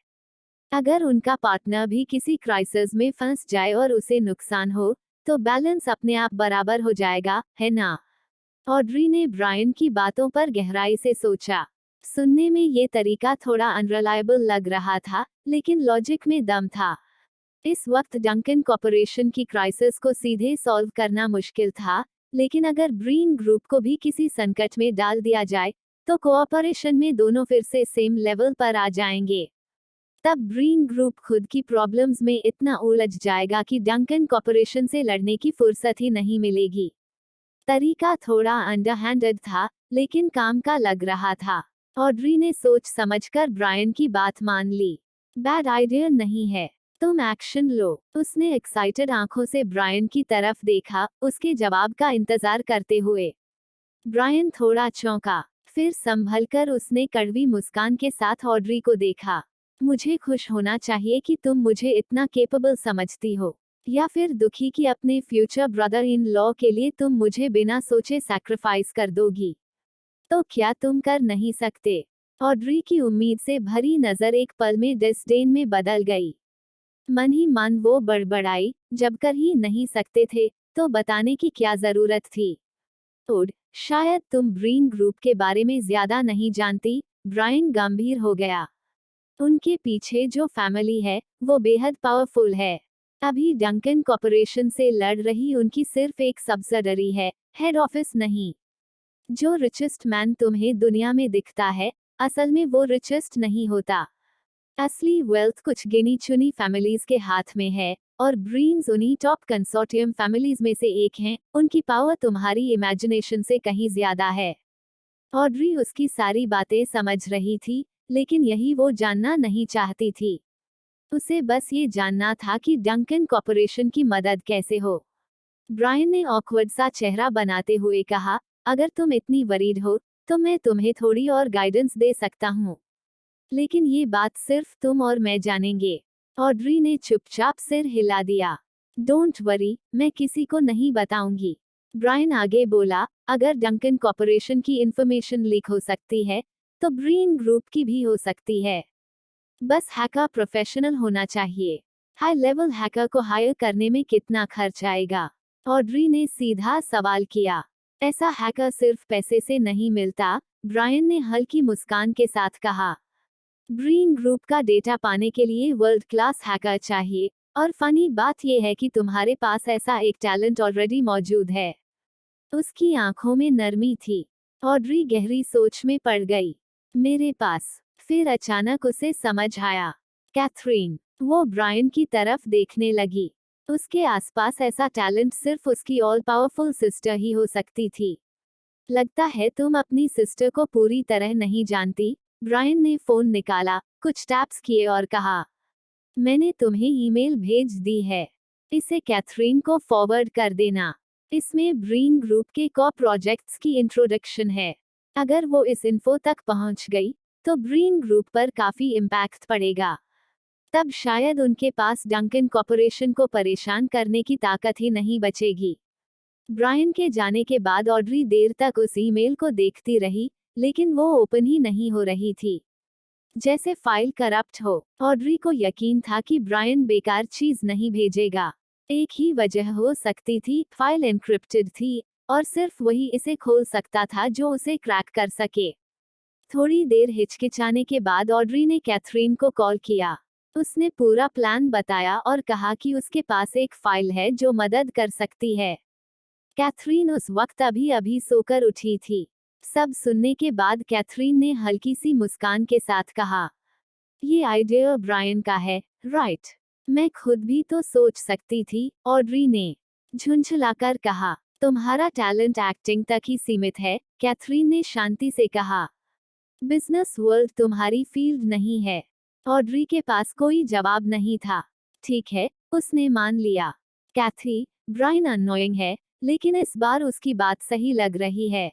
अगर उनका पार्टनर भी किसी क्राइसिस में फंस जाए और उसे नुकसान हो, तो बैलेंस अपने आप बराबर हो जाएगा, है ना? ऑड्री ने ब्रायन की बातों पर गहराई से सोचा। सुनने में ये तरीका थोड़ा अनरिलायबल लग रहा था, लेकिन लॉजिक में दम था। इस वक्त डंकन कॉर्पोरेशन की क्राइसिस को सीधे सॉल्व करना मुश्किल था, लेकिन अगर ब्रीन ग्रुप को भी किसी संकट में डाल दिया जाए, तो कोऑपरेशन में दोनों फिर से सेम लेवल पर आ जाएंगे। तब ब्रीन ग्रुप खुद की प्रॉब्लम्स में इतना उलझ जाएगा कि डंकन कॉर्पोरेशन से लड़ने की फुर्सत ही नहीं मिलेगी। तरीका थोड़ा अंडरहैंडेड था, लेकिन काम का लग रहा था। ऑड्री ने सोच समझकर ब्रायन की बात मान ली। बैड आइडिया नहीं है, तुम एक्शन लो। उसने एक्साइटेड आंखों से ब्रायन की तरफ देखा, उसके जवाब का इंतजार करते हुए। ब्रायन थोड़ा चौंका, फिर संभलकर उसने कड़वी मुस्कान के साथ ऑड्री को देखा। मुझे खुश होना चाहिए कि तुम मुझे इतना केपेबल समझती हो, या फिर दुखी कि अपने फ्यूचर ब्रदर इन लॉ के लिए तुम मुझे बिना सोचे सैक्रिफाइस कर दोगी। तो क्या तुम कर नहीं सकते? ऑड्री की उम्मीद से भरी नजर एक पल में डिस्डेन में बदल गई। मन ही मन वो बड़बड़ाई, जब कर ही नहीं सकते थे, तो बताने की क्या जरूरत थी? ओड, शायद तुम ब्रीन ग्रुप के बारे में ज्यादा नहीं जानती। ब्रायन गंभीर हो गया। उनके पीछे जो फैमिली है, वो बेहद पावरफुल है। अभी डंकन कॉर्पोरेशन से लड़ रही उनकी सिर्फ एक सब्सिडरी है, हेड ऑफिस नहीं। जो रिचेस्ट मैन तुम्हें दुनिया में दिखता है, असल में वो रिचेस्ट नहीं होता। असली वेल्थ कुछ गिनी चुनी फैमिलीज के हाथ में है, और ब्रीन्स उन्हीं टॉप कंसोर्टियम फैमिलीज में से एक हैं। उनकी पावर तुम्हारी इमेजिनेशन से कहीं ज्यादा है। ऑड्री उसकी सारी बातें समझ रही थी, लेकिन यही वो जानना नहीं चाहती थी। उसे बस ये जानना था कि डंकन कॉर्पोरेशन की मदद कैसे हो। ब्रायन ने ऑकवर्ड सा चेहरा बनाते हुए कहा, अगर तुम इतनी वरीड हो, तो मैं तुम्हें थोड़ी और गाइडेंस दे सकता हूँ। लेकिन ये बात सिर्फ तुम और मैं जानेंगे। ऑड्री ने चुपचाप सिर हिला दिया। डोंट वरी, मैं किसी को नहीं बताऊंगी। ब्रायन आगे बोला, अगर डंकन कॉर्पोरेशन की इंफॉर्मेशन लीक हो सकती है, तो ब्रीन ग्रुप की भी हो सकती है। बस हैकर प्रोफेशनल होना चाहिए। हाई लेवल हैकर को हायर करने में कितना खर्च आएगा? ऑड्री ने सीधा सवाल किया। ऐसा हैकर सिर्फ पैसे से नहीं मिलता, ब्रायन ने हल्की मुस्कान के साथ कहा। ब्रीन ग्रुप का डेटा पाने के लिए वर्ल्ड क्लास हैकर चाहिए, और फनी बात यह है कि तुम्हारे पास ऐसा एक टैलेंट ऑलरेडी मौजूद है। उसकी आंखों में नरमी थी। ऑड्री गहरी सोच में पड़ गई। मेरे पास? फिर अचानक उसे समझ आया। कैथरीन। वो ब्रायन की तरफ देखने लगी। उसके आसपास ऐसा टैलेंट सिर्फ उसकी ऑल पावरफुल सिस्टर ही हो सकती थी। लगता है तुम अपनी सिस्टर को पूरी तरह नहीं जानती। ब्रायन ने फोन निकाला, कुछ टैप्स किए और कहा, मैंने तुम्हें ईमेल भेज दी है। इसे कैथरीन को फॉरवर्ड कर देना। इसमें ब्रीन ग्रुप के को प्रोजेक्ट्स की इंट्रोडक्शन है। अगर वो इस इन्फो तक पहुंच गई, तो ब्रीन ग्रुप पर काफी इम्पैक्ट पड़ेगा। तब शायद उनके पास डंकन कॉर्पोरेशन को परेशान करने की ताकत ही नहीं बचेगी। ब्रायन के जाने के बाद ऑड्री देर तक उस ईमेल को देखती रही, लेकिन वो ओपन ही नहीं हो रही थी। जैसे फाइल करप्ट हो। ऑड्री को यकीन था कि ब्रायन बेकार चीज नहीं भेजेगा। एक ही वजह हो सकती थी, फाइल एन्क्रिप्टेड थी, और सिर्फ वही इसे खोल सकता था जो उसे क्रैक कर सके। थोड़ी देर हिचकिचाने के बाद ऑड्री ने कैथरीन को कॉल किया। उसने पूरा प्लान बताया और कहा कि उसके पास एक फाइल है जो मदद कर सकती है। कैथरीन उस वक्त अभी अभी सोकर उठी थी। सब सुनने के बाद कैथरीन ने हल्की सी मुस्कान के साथ कहा, ये आइडिया ब्रायन का है, राइट? मैं खुद भी तो सोच सकती थी, ऑड्री ने झुंझलाकर कहा। तुम्हारा टैलेंट एक्टिंग तक ही सीमित है, कैथरीन ने शांति से कहा। बिजनेस वर्ल्ड तुम्हारी फील्ड नहीं है। ऑड्री के पास कोई जवाब नहीं था। ठीक है, उसने मान लिया। कैथी, ब्रायन अननोइंग है, लेकिन इस बार उसकी बात सही लग रही है।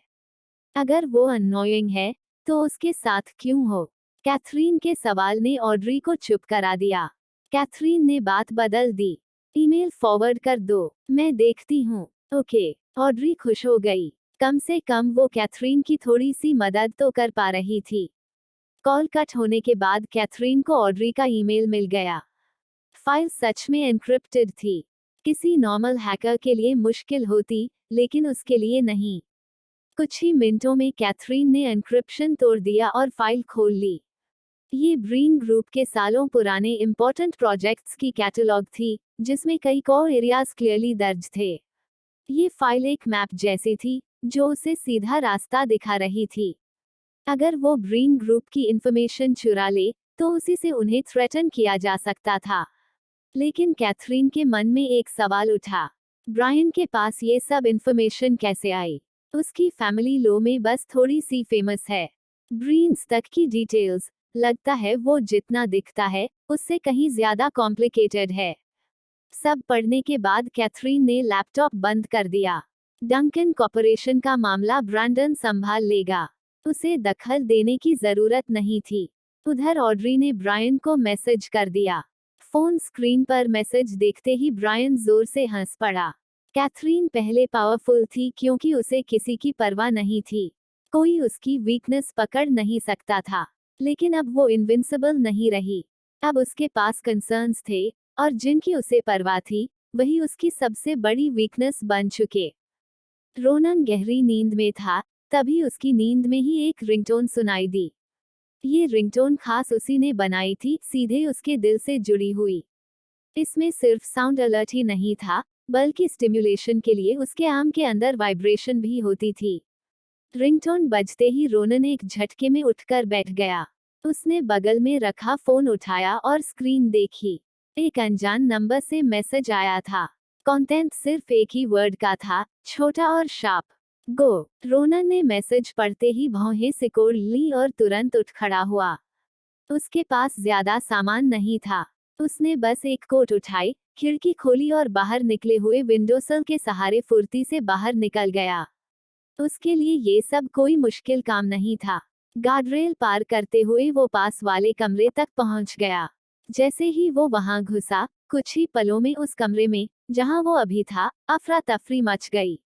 अगर वो अननोइंग है तो उसके साथ क्यों हो? कैथरीन के सवाल ने ऑड्री को चुप करा दिया। कैथरीन ने बात बदल दी। ईमेल फॉरवर्ड कर दो, मैं देखती हूँ। ओके। ऑड्री खुश हो गई। कम से कम वो कैथरीन की थोड़ी सी मदद तो कर पा रही थी। कॉल कट होने के बाद कैथरीन को ऑड्री का ईमेल मिल गया। फाइल सच में एन्क्रिप्टेड थी। किसी नॉर्मल हैकर के लिए मुश्किल होती, लेकिन उसके लिए नहीं। कुछ ही मिनटों में कैथरीन ने एन्क्रिप्शन तोड़ दिया और फाइल खोल ली। ये ब्रीन ग्रुप के सालों पुराने इंपॉर्टेंट प्रोजेक्ट्स की कैटलॉग थी, जिसमें कई कोर एरियाज क्लियरली दर्ज थे। ये फाइल एक मैप जैसी थी, जो उसे सीधा रास्ता दिखा रही थी। अगर वो ब्रीन ग्रुप की इंफॉर्मेशन चुरा ले, तो उसी से उन्हें थ्रेटन किया जा सकता था। लेकिन कैथरीन के मन में एक सवाल उठा। ब्रायन के पास ये सब इंफॉर्मेशन कैसे आई? उसकी फैमिली लो में बस थोड़ी सी फेमस है। ब्रीन्स तक की डिटेल्स, लगता है वो जितना दिखता है, उससे कहीं ज्यादा कॉम्प्लिकेटेड है। सब पढ़ने के बाद कैथरीन ने लैपटॉप बंद कर दिया। डंकन कॉर्पोरेशन का मामला ब्रैंडन संभाल लेगा। उसे दखल देने की जरूरत नहीं थी। उधर ऑड्री ने ब्रायन को मैसेज कर दिया। फोन स्क्रीन पर मैसेज देखते ही ब्रायन जोर से हंस पड़ा। कैथरीन पहले पावरफुल थी क्योंकि उसे किसी की परवाह नहीं थी। कोई उसकी वीकनेस पकड़ नहीं सकता था। लेकिन अब वो इनविंसिबल नहीं रही। अब उसके पास कंसर्न्स थे, और जिनकी उसे परवाह थी, वही उसकी सबसे बड़ी वीकनेस बन चुके। रोनन गहरी नींद में था, तभी उसकी नींद में ही एक रिंगटोन सुनाई दी। ये रिंगटोन खास उसी ने बनाई थी, सीधे उसके दिल से जुड़ी हुई। इसमें सिर्फ साउंड अलर्ट ही नहीं था, बल्कि स्टिम्युलेशन के लिए उसके आर्म के अंदर वाइब्रेशन भी होती थी। रिंगटोन बजते ही रोनन एक झटके में उठकर बैठ गया। उसने बगल में रखा फोन उठाया और स्क्रीन देखी। एक अनजान नंबर से मैसेज आया था। कंटेंट सिर्फ एक ही वर्ड का था, छोटा और शार्प। गो। रोनन ने मैसेज पढ़ते ही भौहें सिकोड़ ली और तुरंत उठ खड़ा हुआ। उसके पास ज्यादा सामान नहीं था। उसने बस एक कोट उठाई, खिड़की खोली और बाहर निकले हुए विंडोसिल के सहारे फुर्ती से बाहर निकल गया। उसके लिए ये सब कोई मुश्किल काम नहीं था। गार्डरेल पार करते हुए वो पास वाले कमरे तक पहुंच गया। जैसे ही वो वहां घुसा, कुछ ही पलों में उस कमरे में, जहां वो अभी था, अफरा तफरी मच गई।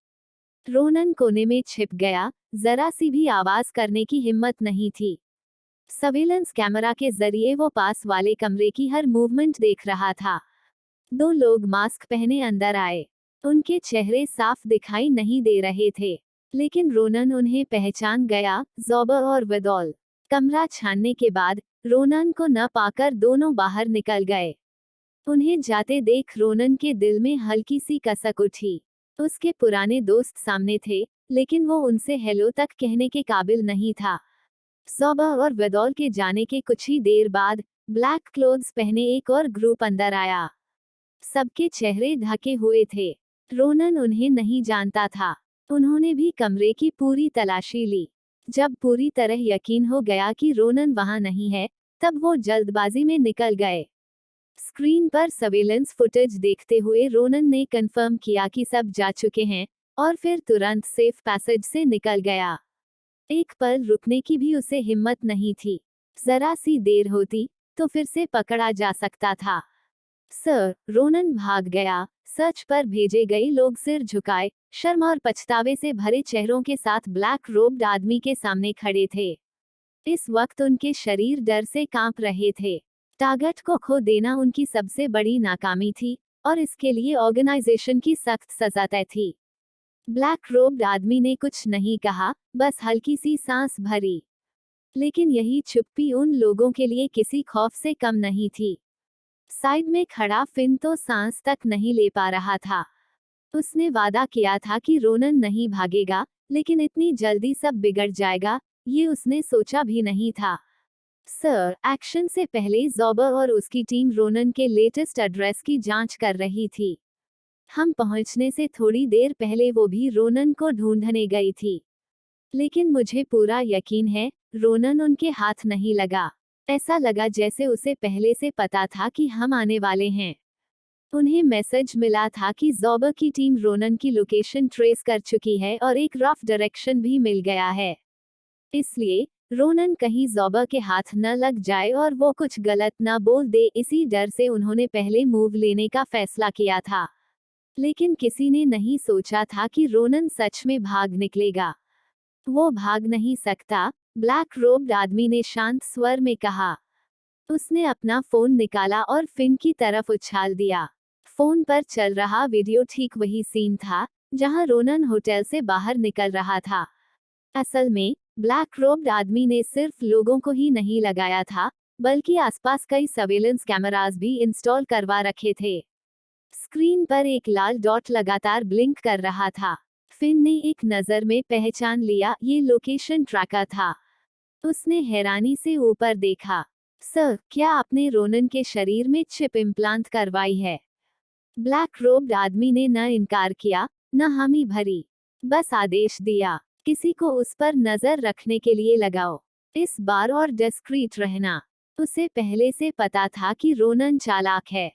रोनन कोने में छिप गया, जरा सी भी आवाज करने की हिम्मत नहीं थी। सर्विलेंस कैमरा के जरिए वो पास वाले कमरे की हर मूवमेंट देख रहा था। दो लोग मास्क पहने अंदर आए। उनके चेहरे साफ दिखाई नहीं दे रहे थे, लेकिन रोनन उन्हें पहचान गया, ज़ोबर और विदौल। कमरा छानने के बाद रोनन को न पाकर दोनों बाहर निकल गए। उन्हें जाते देख रोनन के दिल में हल्की सी कसक उठी। उसके पुराने दोस्त सामने थे, लेकिन वो उनसे हेलो तक कहने के काबिल नहीं था। ज़ोबर और विदौल के जाने के कुछ ही देर बाद ब्लैक क्लोथ्स पहने एक और ग्रुप अंदर आया। सबके चेहरे ढके हुए थे। रोनन उन्हें नहीं जानता था। उन्होंने भी कमरे की पूरी तलाशी ली। जब पूरी तरह यकीन हो गया कि रोनन वहां नहीं है, तब वो जल्दबाजी में निकल गए। स्क्रीन पर सर्वेलेंस फुटेज देखते हुए रोनन ने कंफर्म किया कि सब जा चुके हैं, और फिर तुरंत सेफ पैसेज से निकल गया। एक पल रुकने की भी उसे हिम्मत नहीं थी। जरा सी देर होती, तो फिर से पकड़ा जा सकता था। सर, रोनन भाग गया। सर्च पर भेजे गए लोग सिर झुकाए, शर्म और पछतावे से भरे चेहरों के साथ ब्लैक रोब्ड आदमी के सामने खड़े थे। इस वक्त उनके शरीर डर से कांप रहे थे। टारगेट को खो देना उनकी सबसे बड़ी नाकामी थी, और इसके लिए ऑर्गेनाइजेशन की सख्त सजा तय थी। ब्लैक रोब्ड आदमी ने कुछ नहीं कहा, बस हल्की सी सांस भरी। लेकिन यही चुप्पी उन लोगों के लिए किसी खौफ से कम नहीं थी। साइड में खड़ा फिन तो सांस तक नहीं ले पा रहा था। उसने वादा किया था कि रोनन नहीं भागेगा, लेकिन इतनी जल्दी सब बिगड़ जाएगा, ये उसने सोचा भी नहीं था। सर, एक्शन से पहले ज़ोबर और उसकी टीम रोनन के लेटेस्ट एड्रेस की जांच कर रही थी। हम पहुंचने से थोड़ी देर पहले वो भी रोनन को ढूंढने गई थी। लेकिन मुझे पूरा यकीन है, रोनन उनके हाथ नहीं लगा। ऐसा लगा जैसे उसे पहले से पता था कि हम आने वाले हैं। उन्हें मैसेज मिला था कि ज़ोबा की टीम रोनन की लोकेशन ट्रेस कर चुकी है और एक रफ डायरेक्शन भी मिल गया है। इसलिए रोनन कहीं ज़ोबा के हाथ न लग जाए और वो कुछ गलत न बोल दे, इसी डर से उन्होंने पहले मूव लेने का फैसला किया था। लेकिन किसी ने नहीं सोचा था कि रोनन सच में भाग निकलेगा। वो भाग नहीं सकता, ब्लैक रोब्ड आदमी ने शांत स्वर में कहा। उसने अपना फोन निकाला और फिन की तरफ उछाल दिया। फोन पर चल रहा वीडियो ठीक वही सीन था जहां रोनन होटल से बाहर निकल रहा था। असल में ब्लैक रोब्ड आदमी ने सिर्फ लोगों को ही नहीं लगाया था, बल्कि आसपास कई सर्वेलेंस कैमरास भी इंस्टॉल करवा रखे थे। स्क्रीन पर एक लाल डॉट लगातार ब्लिंक कर रहा था। फिन ने एक नजर में पहचान लिया, ये लोकेशन ट्रैकर था। उसने हैरानी से ऊपर देखा। सर, क्या आपने रोनन के शरीर में चिप इम्प्लांट करवाई है? ब्लैक रोब्ड आदमी ने न इनकार किया, न हामी भरी। बस आदेश दिया, किसी को उस पर नजर रखने के लिए लगाओ। इस बार और डिस्क्रीट रहना। उसे पहले से पता था कि रोनन चालाक है।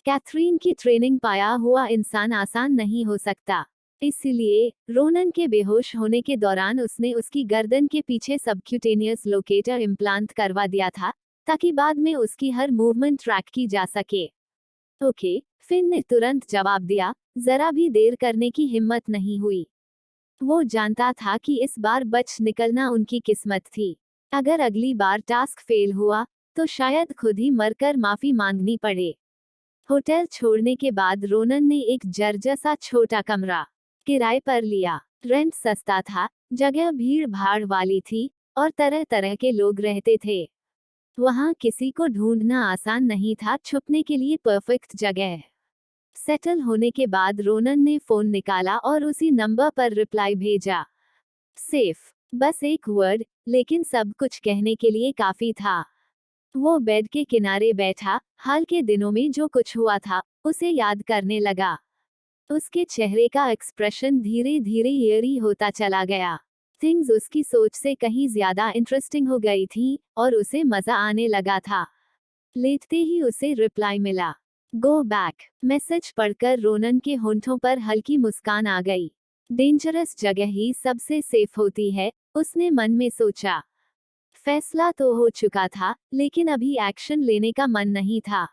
कैथरीन की ट्रेनिंग पाया हुआ इंसान आसान नहीं हो सकता। इसलिए रोनन के बेहोश होने के दौरान उसने उसकी गर्दन के पीछे सबक्यूटेनियस लोकेटर इम्प्लांट करवा दिया था, ताकि बाद में उसकी हर मूवमेंट ट्रैक की जा सके। ओके, फिन ने तुरंत जवाब दिया। जरा भी देर करने की हिम्मत नहीं हुई। वो जानता था कि इस बार बच निकलना उनकी किस्मत थी। अगर अगली बार टास्क फेल हुआ तो शायद खुद ही मरकर माफी मांगनी पड़े। होटल छोड़ने के बाद रोनन ने एक जर्जर सा छोटा कमरा किराए पर लिया। रेंट सस्ता था, जगह भीड़ भाड़ वाली थी और तरह तरह के लोग रहते थे। वहां किसी को ढूंढना आसान नहीं था, छुपने के लिए परफेक्ट जगह। सेटल होने के बाद रोनन ने फोन निकाला और उसी नंबर पर रिप्लाई भेजा। सेफ। बस एक वर्ड, लेकिन सब कुछ कहने के लिए काफी था। वो बेड के किनारे बैठा, हाल के दिनों में जो कुछ हुआ था उसे याद करने लगा। उसके चेहरे का एक्सप्रेशन धीरे धीरे एयरी होता चला गया। थिंग्स उसकी सोच से कहीं ज्यादा इंटरेस्टिंग हो गई थी और उसे मजा आने लगा था। लेटते ही उसे रिप्लाई मिला। Go back. मैसेज पढ़कर रोनन के होंठों पर हल्की मुस्कान आ गई। डेंजरस जगह ही सबसे सेफ होती है, उसने मन में सोचा। फैसला तो हो चुका था, लेकिन अभी एक्शन लेने का मन नहीं था।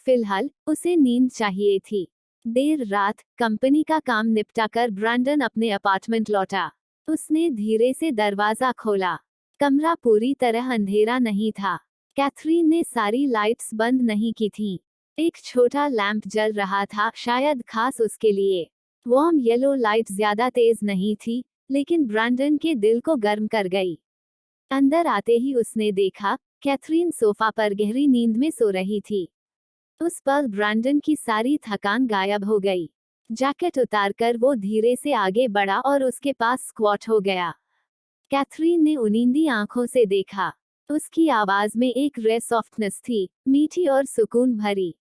फिलहाल उसे नींद चाहिए थी। देर रात कंपनी का काम निपटाकर ब्रैंडन अपने अपार्टमेंट लौटा। उसने धीरे से दरवाजा खोला। कमरा पूरी तरह अंधेरा नहीं था। कैथरीन ने सारी लाइट्स बंद नहीं की थीं। एक छोटा लैंप जल रहा था, शायद खास उसके लिए। वार्म येलो लाइट ज्यादा तेज नहीं थी, लेकिन ब्रैंडन के दिल को गर्म कर गई। अंदर आते ही उसने देखा, कैथरीन सोफा पर गहरी नींद में सो रही थी। उस पल ब्रैंडन की सारी थकान गायब हो गई। जैकेट उतारकर वो धीरे से आगे बढ़ा और उसके पास स्क्वाट हो गया। कैथरीन ने उनींदी आंखों से देखा। उसकी आवाज में एक रे सॉफ्टनेस थी, मीठी और सुकून भरी।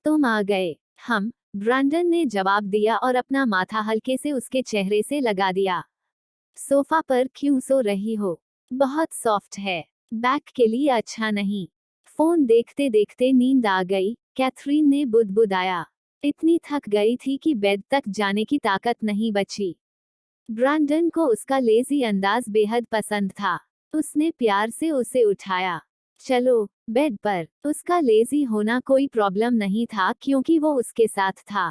तुम आ गए। हम, ब्रैंडन ने जवाब दिया और अपना माथा हल्के से उसके चेहरे से लगा दिया। सोफा पर क्यों सो रही हो? बहुत सॉफ्ट है। बैक के लिए अच्छा नहीं। फोन देखते देखते नींद आ गई, कैथरीन ने बुदबुदाया। इतनी थक गई थी कि बेड तक जाने की ताकत नहीं बची। ब्रैंडन को उसका लेजी अंदाज बेहद पसंद था। उसने प्यार से उसे उठाया। चलो, बेड पर। उसका लेजी होना कोई प्रॉब्लम नहीं था क्योंकि वो उसके साथ था।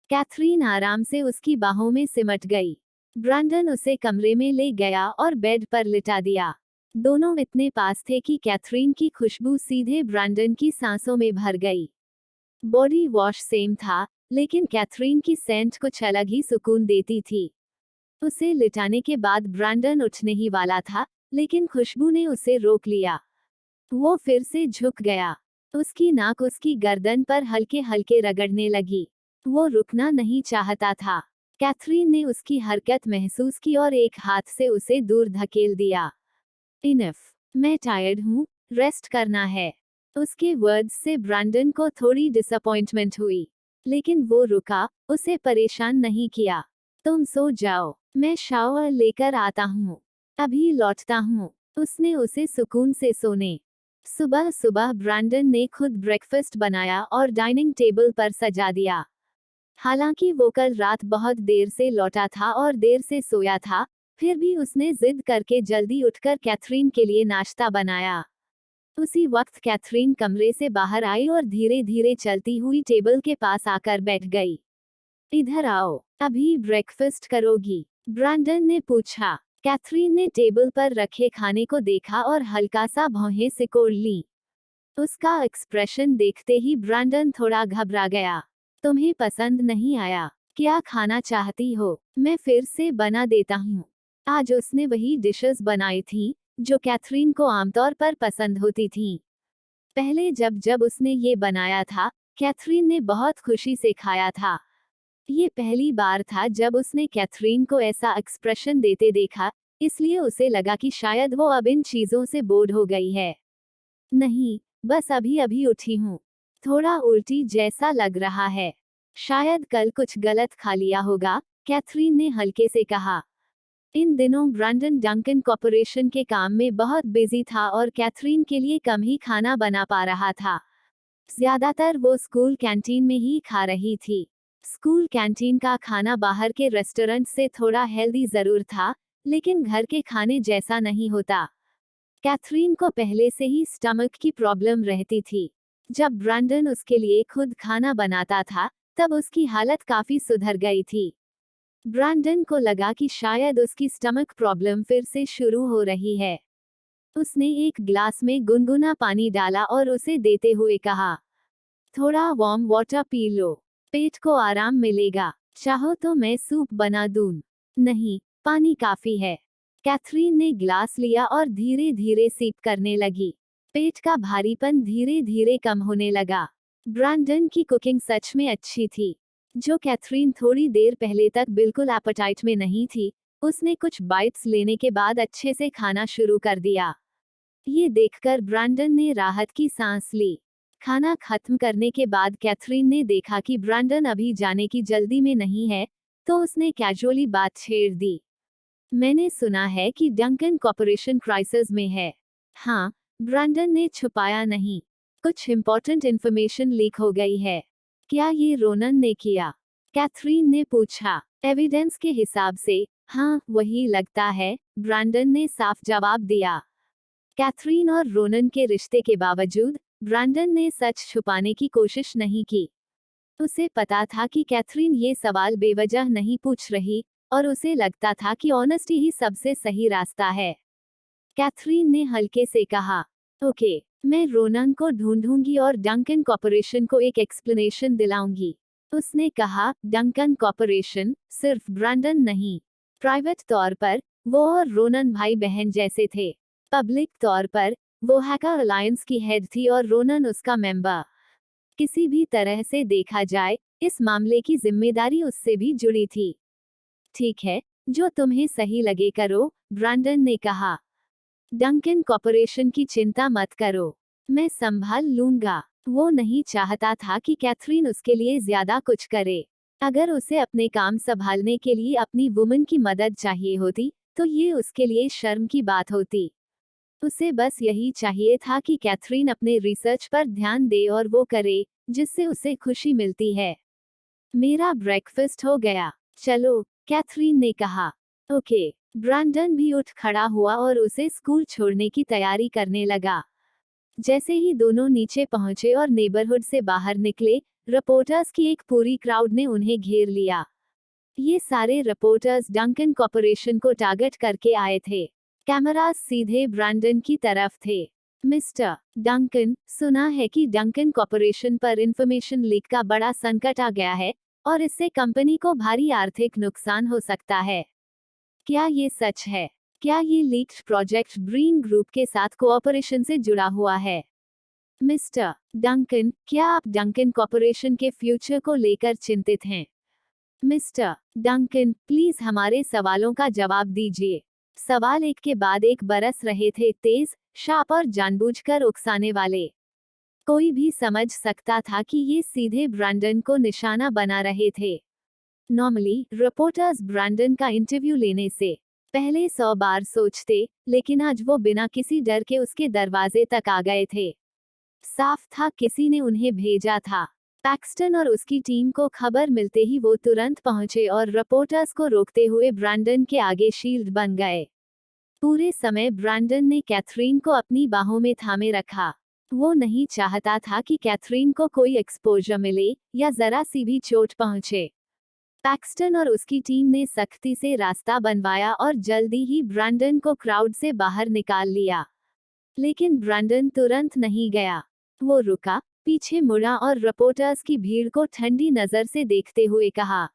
कैथरीन आराम से उसकी बाहों में सिमट गई। ब्रैंडन उसे कमरे में ले गया और बेड पर लिटा दिया। दोनों इतने पास थे कि कैथरीन की खुशबू सीधे ब्रैंडन की सांसों में भर गई। बॉडी वॉश सेम था, लेकिन कैथरीन की सेंट कुछ अलग ही सुकून देती थी। उसे लिटाने के बाद ब्रैंडन उठने ही वाला था, लेकिन खुशबू ने उसे रोक लिया। वो फिर से झुक गया। उसकी नाक उसकी गर्दन पर हल्के हल्के रगड़ने लगी। वो रुकना नहीं चाहता था। कैथरीन ने उसकी हरकत महसूस की और एक हाथ से उसे दूर धकेल दिया। इनफ। मैं टायर्ड हूँ, रेस्ट करना है। उसके वर्ड्स से ब्रैंडन को थोड़ी डिसअपॉइंटमेंट हुई, लेकिन वो रुका, उसे परेशान नहीं किया। तुम सो जाओ, मैं शावर लेकर आता हूँ। अभी लौटता हूँ। उसने उसे सुकून से सोने सुबह सुबह ब्रैंडन ने खुद ब्रेकफास्ट बनाया और डाइनिंग टेबल पर सजा दिया। हालांकि वो कल रात बहुत देर से लौटा था और देर से सोया था, फिर भी उसने जिद करके जल्दी उठकर कैथरीन के लिए नाश्ता बनाया। उसी वक्त कैथरीन कमरे से बाहर आई और धीरे धीरे चलती हुई टेबल के पास आकर बैठ गई। इधर आओ, अभी ब्रेकफास्ट करोगी? ब्रैंडन ने पूछा। कैथरीन ने टेबल पर रखे खाने को देखा और हल्का सा भौहें सिकोड़ ली। उसका एक्सप्रेशन देखते ही ब्रैंडन थोड़ा घबरा गया। तुम्हें पसंद नहीं आया? क्या खाना चाहती हो? मैं फिर से बना देता हूँ। आज उसने वही डिशेस बनाई थी जो कैथरीन को आमतौर पर पसंद होती थीं। पहले जब जब उसने ये बनाया था, कैथरीन ने बहुत खुशी से खाया था। ये पहली बार था जब उसने कैथरीन को ऐसा एक्सप्रेशन देते देखा, इसलिए उसे लगा कि शायद वो अब इन चीजों से बोर हो गई है। नहीं, बस अभी अभी उठी हूँ। थोड़ा उल्टी जैसा लग रहा है। शायद कल कुछ गलत खा लिया होगा, कैथरीन ने हल्के से कहा। इन दिनों ब्रैंडन डंकन कॉर्पोरेशन के काम में बहुत बिजी था और कैथरीन के लिए कम ही खाना बना पा रहा था। ज्यादातर वो स्कूल कैंटीन में ही खा रही थी। स्कूल कैंटीन का खाना बाहर के रेस्टोरेंट से थोड़ा हेल्दी जरूर था, लेकिन घर के खाने जैसा नहीं होता। कैथरीन को पहले से ही स्टमक की प्रॉब्लम रहती थी। जब ब्रैंडन उसके लिए खुद खाना बनाता था, तब उसकी हालत काफी सुधर गई थी। ब्रैंडन को लगा कि शायद उसकी स्टमक प्रॉब्लम फिर से शुरू हो रही है। उसने एक ग्लास में गुनगुना पानी डाला और उसे देते हुए कहा, थोड़ा वार्म वाटर पी लो, पेट को आराम मिलेगा। चाहो तो मैं सूप बना दूं? नहीं, पानी काफी है। कैथरीन ने ग्लास लिया और धीरे धीरे सिप करने लगी। पेट का भारीपन धीरे धीरे कम होने लगा। ब्रैंडन की कुकिंग सच में अच्छी थी। जो कैथरीन थोड़ी देर पहले तक बिल्कुल एपेटाइट में नहीं थी, उसने कुछ बाइट्स लेने के बाद अच्छे से खाना शुरू कर दिया। ये देखकर ब्रैंडन ने राहत की सांस ली। खाना खत्म करने के बाद कैथरीन ने देखा कि ब्रैंडन अभी जाने की जल्दी में नहीं है, तो उसने कैजुअली बात छेड़ दी। मैंने सुना है कि डंकन कॉर्पोरेशन क्राइसिस में है। हाँ, ब्रैंडन ने छुपाया नहीं। कुछ इम्पोर्टेंट इन्फॉर्मेशन लीक हो गई है। क्या ये रोनन ने किया? कैथरीन ने पूछा। एविडेंस के हिसाब से हाँ, वही लगता है, ब्रैंडन ने साफ जवाब दिया। कैथरीन और रोनन के रिश्ते के बावजूद ब्रैंडन ने सच छुपाने की कोशिश नहीं की। उसे पता था कि कैथरीन ये सवाल बेवजह नहीं पूछ रही, और उसे लगता था कि ऑनेस्टी ही सबसे सही रास्ता है। कैथरीन ने हल्के से कहा, ओके, मैं रोनन को ढूंढूंगी और डंकन कॉर्पोरेशन को एक एक्सप्लेनेशन दिलाऊंगी। उसने कहा, डंकन कॉर्पोरेशन सिर्फ ब्रैंडन नहीं। प्राइवेट तौर पर वो और रोनन भाई बहन जैसे थे। पब्लिक तौर पर वो हैकर अलायंस की हेड थी और रोनन उसका मेंबर। किसी भी तरह से देखा जाए, इस मामले की जिम्मेदारी उससे भी जुड़ी थी। ठीक है, जो तुम्हें सही लगे करो, ब्रैंडन ने कहा। डंकन कॉर्पोरेशन की चिंता मत करो, मैं संभाल लूंगा। वो नहीं चाहता था कि कैथरीन उसके लिए ज्यादा कुछ करे। अगर उसे अपने काम संभालने के लिए अपनी वुमन की मदद चाहिए होती, तो ये उसके लिए शर्म की बात होती। उसे बस यही चाहिए था कि कैथरीन अपने रिसर्च पर ध्यान दे और वो करे जिससे उसे खुशी मिलती है। मेरा ब्रेकफास्ट हो गया, चलो, कैथरीन ने कहा। ओके। ब्रैंडन भी उठ खड़ा हुआ और उसे स्कूल छोड़ने की तैयारी करने लगा। जैसे ही दोनों नीचे पहुंचे और नेबरहुड से बाहर निकले, रिपोर्टर्स की एक पूरी क्राउड ने उन्हें घेर लिया। ये सारे रिपोर्टर्स डंकन कॉर्पोरेशन को टारगेट करके आए थे। कैमरास सीधे ब्रैंडन की तरफ थे। मिस्टर डंकन, सुना है कि डंकन कॉर्पोरेशन पर इंफॉर्मेशन लीक का बड़ा संकट आ गया है और इससे कंपनी को भारी आर्थिक नुकसान हो सकता है। क्या ये सच है? क्या ये लीक्ड प्रोजेक्ट ब्रीन ग्रुप के साथ कोऑपरेशन से जुड़ा हुआ है? मिस्टर डंकन, क्या आप डंकन कॉर्पोरेशन के फ्यूचर को लेकर चिंतित हैं? मिस्टर डंकन, प्लीज हमारे सवालों का जवाब दीजिए। सवाल एक के बाद एक बरस रहे थे, तेज, शार्प और जानबूझकर उकसाने वाले। कोई भी समझ सकता था कि ये सीधे ब्रैंडन को निशाना बना रहे थे। नॉर्मली रिपोर्टर्स ब्रैंडन का इंटरव्यू लेने से पहले 100 बार सोचते, लेकिन आज वो बिना किसी डर के उसके दरवाजे तक आ गए थे। साफ था किसी ने उन्हें भेजा था। पैक्सटन और उसकी टीम को खबर मिलते ही वो तुरंत पहुंचे और रिपोर्टर्स को रोकते हुए ब्रैंडन के आगे शील्ड बन गए। पूरे समय ब्रैंडन ने कैथरीन को अपनी बाहों में थामे रखा। वो नहीं चाहता था कि कैथरीन को कोई एक्सपोजर मिले या जरा सी भी चोट पहुंचे। पैक्सटन और उसकी टीम ने सख्ती से रास्ता बनवाया और जल्दी ही ब्रैंडन को क्राउड से बाहर निकाल लिया। लेकिन ब्रैंडन तुरंत नहीं गया। वो रुका, पीछे मुड़ा और रिपोर्टर्स की भीड़ को ठंडी नजर से देखते हुए कहा,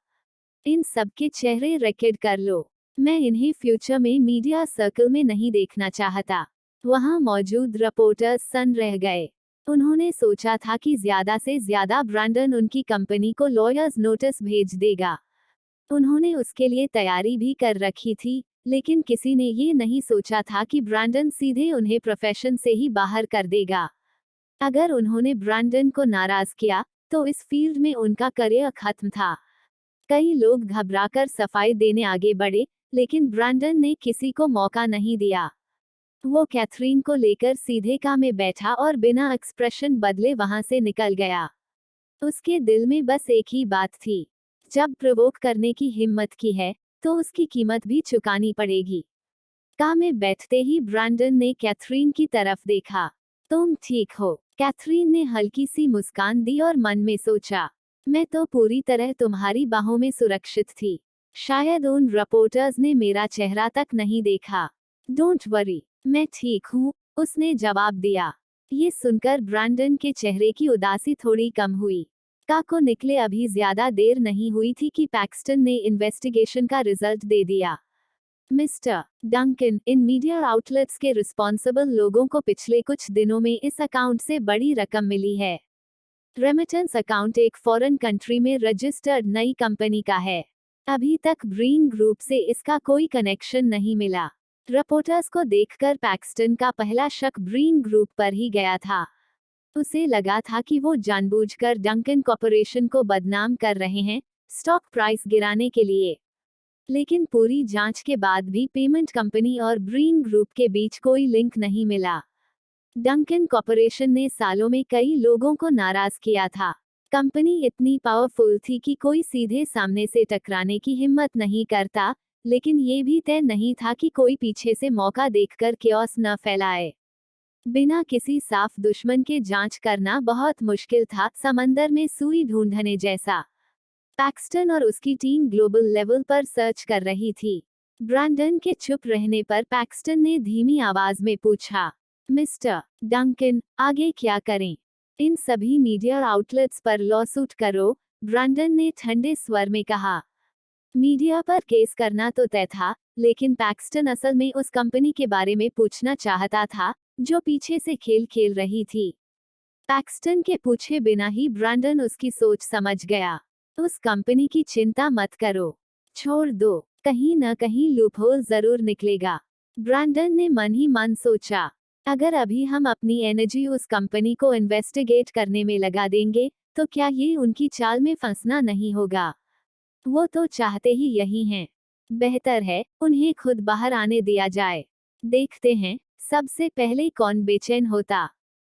इन सबके चेहरे रिकॉर्ड कर लो। मैं इन्हें फ्यूचर में मीडिया सर्कल में नहीं देखना चाहता। वहां मौजूद रिपोर्टर्स सन रह गए। उन्होंने सोचा था कि ज्यादा से ज्यादा ब्रैंडन उनकी कंपनी को लॉयर्स नोटिस भेज देगा। उन्होंने उसके लिए तैयारी भी कर रखी थी, लेकिन किसी ने ये नहीं सोचा था कि ब्रैंडन सीधे उन्हें प्रोफेशन से ही बाहर कर देगा। अगर उन्होंने ब्रैंडन को नाराज किया, तो इस फील्ड में उनका करियर खत्म था। कई लोग घबराकर सफाई देने आगे बढ़े, लेकिन ब्रैंडन ने किसी को मौका नहीं दिया। वो कैथरीन को लेकर सीधे कार में बैठा और बिना एक्सप्रेशन बदले वहां से निकल गया। उसके दिल में बस एक ही बात थी, जब प्रोवोक करने की हिम्मत की है, तो उसकी कीमत भी चुकानी पड़ेगी। कार में बैठते ही ब्रैंडन ने कैथरीन की तरफ देखा। तुम ठीक हो? कैथरीन ने हल्की सी मुस्कान दी और मन में सोचा, मैं तो पूरी तरह तुम्हारी बाहों में सुरक्षित थी। शायद उन रिपोर्टर्स ने मेरा चेहरा तक नहीं देखा। डोंट वरी, मैं ठीक हूँ, उसने जवाब दिया। ये सुनकर ब्रैंडन के चेहरे की उदासी थोड़ी कम हुई। का को निकले अभी ज्यादा देर नहीं हुई थी कि पैक्सटन ने इन्वेस्टिगेशन का रिजल्ट दे दिया। मिस्टर डंकन, इन मीडिया आउटलेट्स के रिस्पॉन्सिबल लोगों को पिछले कुछ दिनों में इस अकाउंट से बड़ी रकम मिली है। रेमिटेंस अकाउंट एक फॉरेन कंट्री में रजिस्टर्ड नई कंपनी का है। अभी तक ब्रीन ग्रुप से इसका कोई कनेक्शन नहीं मिला। रिपोर्टर्स को देखकर पैक्सटन का पहला शक ब्रीन ग्रुप पर ही गया था। उसे लगा था कि वो जानबूझकर डंकन कॉर्पोरेशन को बदनाम कर रहे हैं, स्टॉक प्राइस गिराने के लिए। लेकिन पूरी जांच के बाद भी पेमेंट कंपनी और ब्रीन ग्रुप के बीच कोई लिंक नहीं मिला। डंकन कॉर्पोरेशन ने सालों में कई लोगों को नाराज किया था। कंपनी इतनी पावरफुल थी कि कोई सीधे सामने से टकराने की हिम्मत नहीं करता, लेकिन ये भी तय नहीं था कि कोई पीछे से मौका देखकर केओस न फैलाए। बिना किसी साफ दुश्मन के जांच करना बहुत मुश्किल था, समंदर में सुई ढूंढने जैसा। पैक्सटन और उसकी टीम ग्लोबल लेवल पर सर्च कर रही थी। ब्रैंडन के चुप रहने पर पैक्सटन ने धीमी आवाज में पूछा, मिस्टर डंकन, आगे क्या करें? इन सभी मीडिया आउटलेट्स पर लॉसूट करो, ब्रैंडन ने ठंडे स्वर में कहा। मीडिया पर केस करना तो तय था, लेकिन पैक्सटन असल में उस कंपनी के बारे में पूछना चाहता था, जो पीछे से खेल खेल रही थी। पैक्सटन के पूछे बिना ही ब्रैंडन उसकी सोच समझ गया। उस कंपनी की चिंता मत करो, छोड़ दो, कहीं न कहीं लूपहोल जरूर निकलेगा। ब्रैंडन ने मन ही मन सोचा, अगर अभी हम अपनी एनर्जी उस कंपनी को इन्वेस्टिगेट करने में लगा देंगे, तो क्या ये उनकी चाल में फंसना नहीं होगा? वो तो चाहते ही यही हैं। बेहतर है उन्हें खुद बाहर आने दिया जाए। देखते हैं सबसे पहले कौन बेचैन होता।